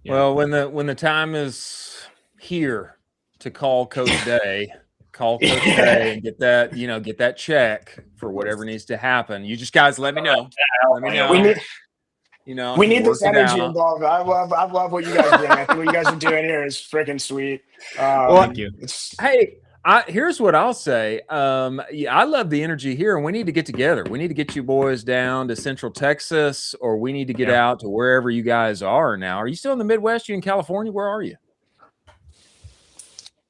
Well, when the time is here to call Coach Day, and get that, you know, get that check for whatever needs to happen. You just guys let me know. Let me know. We need this energy involved. I love what you guys bring. I think what you guys are doing here is freaking sweet. Thank you. Hey, here's what I'll say. I love the energy here, and we need to get together. We need to get you boys down to Central Texas, or we need to get out to wherever you guys are now. Are you still in the Midwest? You in California? Where are you?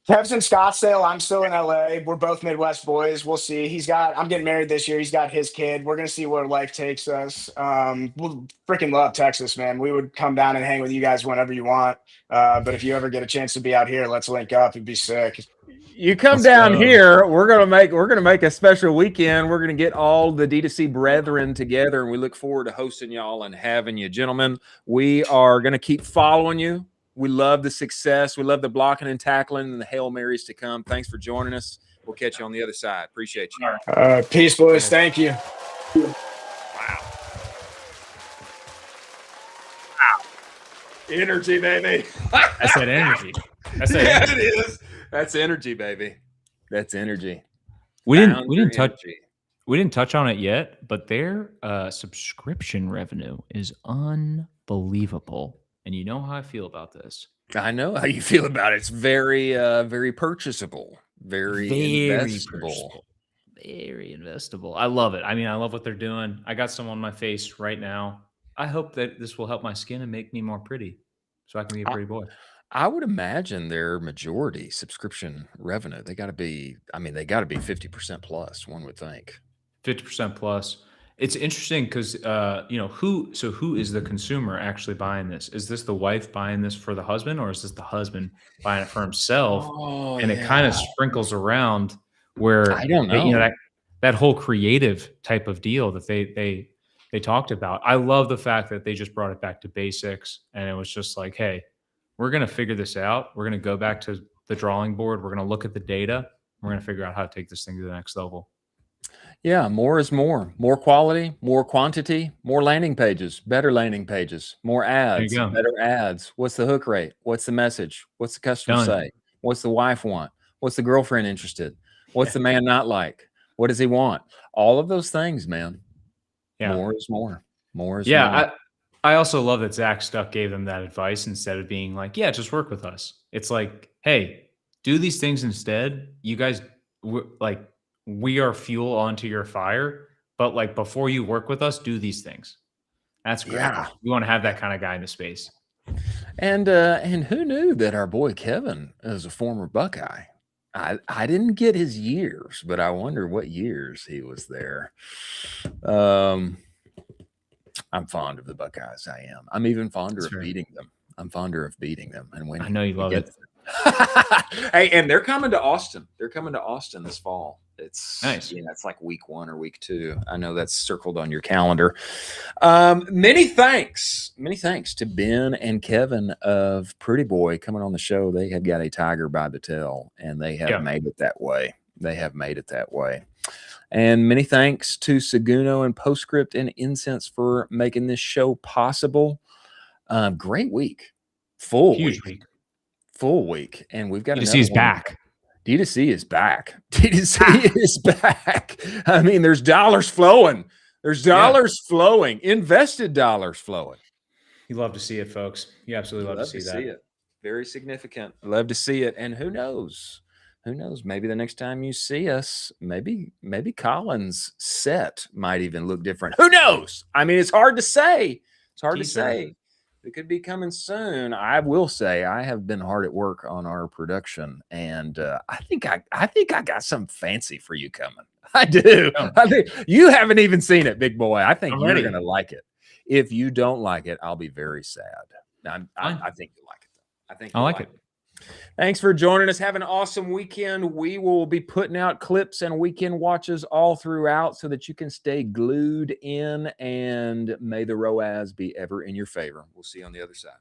Kev's in Scottsdale. I'm still in LA. We're both Midwest boys. We'll see. I'm getting married this year. He's got his kid. We're going to see where life takes us. We'll freaking love Texas, man. We would come down and hang with you guys whenever you want. But if you ever get a chance to be out here, let's link up. It'd be sick. You come down here, we're gonna make a special weekend. We're gonna get all the D2C brethren together, and we look forward to hosting y'all and having you, gentlemen. We are gonna keep following you. We love the success. We love the blocking and tackling and the Hail Marys to come. Thanks for joining us. We'll catch you on the other side. Appreciate you. Peace, boys. Thank you. Wow. Energy, baby. That's that energy. That's that energy. It is. That's energy, baby. That's energy. We didn't touch on it yet, but their subscription revenue is unbelievable. And you know how I feel about this. I know how you feel about it. It's very, very purchasable, very investable. Very investable. I love it. I mean, I love what they're doing. I got some on my face right now. I hope that this will help my skin and make me more pretty, so I can be a pretty boy. I would imagine their majority subscription revenue, they got to be 50% plus, one would think. 50% plus. It's interesting because, who is the consumer actually buying this? Is this the wife buying this for the husband, or is this the husband buying it for himself? It kind of sprinkles around where, I don't know. That whole creative type of deal that they talked about. I love the fact that they just brought it back to basics, and it was just like, hey, we're going to figure this out. We're going to go back to the drawing board. We're going to look at the data. We're going to figure out how to take this thing to the next level. Yeah, more is more. More quality, more quantity, more landing pages, better landing pages, more ads, better ads. What's the hook rate? What's the message? What's the customer say? What's the wife want? What's the girlfriend interested? What's the man not like? What does he want? All of those things, man. Yeah. More is more. More is more. I also love that Zach Stuck gave them that advice instead of being like, yeah, just work with us. It's like, hey, do these things instead. You guys, we are fuel onto your fire, but like before you work with us, do these things. That's great. Yeah. We want to have that kind of guy in the space. And who knew that our boy Kevin is a former Buckeye? I didn't get his years, but I wonder what years he was there. I'm fond of the Buckeyes. I am. I'm even fonder of beating them. I'm fonder of beating them. And when I know you love it. Hey, and they're coming to Austin. They're coming to Austin this fall. It's nice. It's like week 1 or week 2. I know that's circled on your calendar. Many thanks to Ben and Kevin of Pretty Boy coming on the show. They have got a tiger by the tail, and they have made it that way. They have made it that way. And many thanks to Seguno and Postscript and Insense for making this show possible. Great week. Huge week. Full week. And we've got D2C is back. D2C is back. D2C is back. I mean, there's dollars flowing. There's dollars flowing. Invested dollars flowing. You love to see it, folks. You absolutely love to see that. It. Very significant. Love to see it. And who knows? Who knows? Maybe the next time you see us, maybe Colin's set might even look different. Who knows? I mean, it's hard to say. It's hard to say. It could be coming soon. I will say I have been hard at work on our production, and I think I got something fancy for you coming. I do. I think you haven't even seen it, big boy. I think you're going to like it. If you don't like it, I'll be very sad. I think you like it. I think I like it. Thanks for joining us. Have an awesome weekend. We will be putting out clips and weekend watches all throughout so that you can stay glued in, and may the ROAS be ever in your favor. We'll see you on the other side.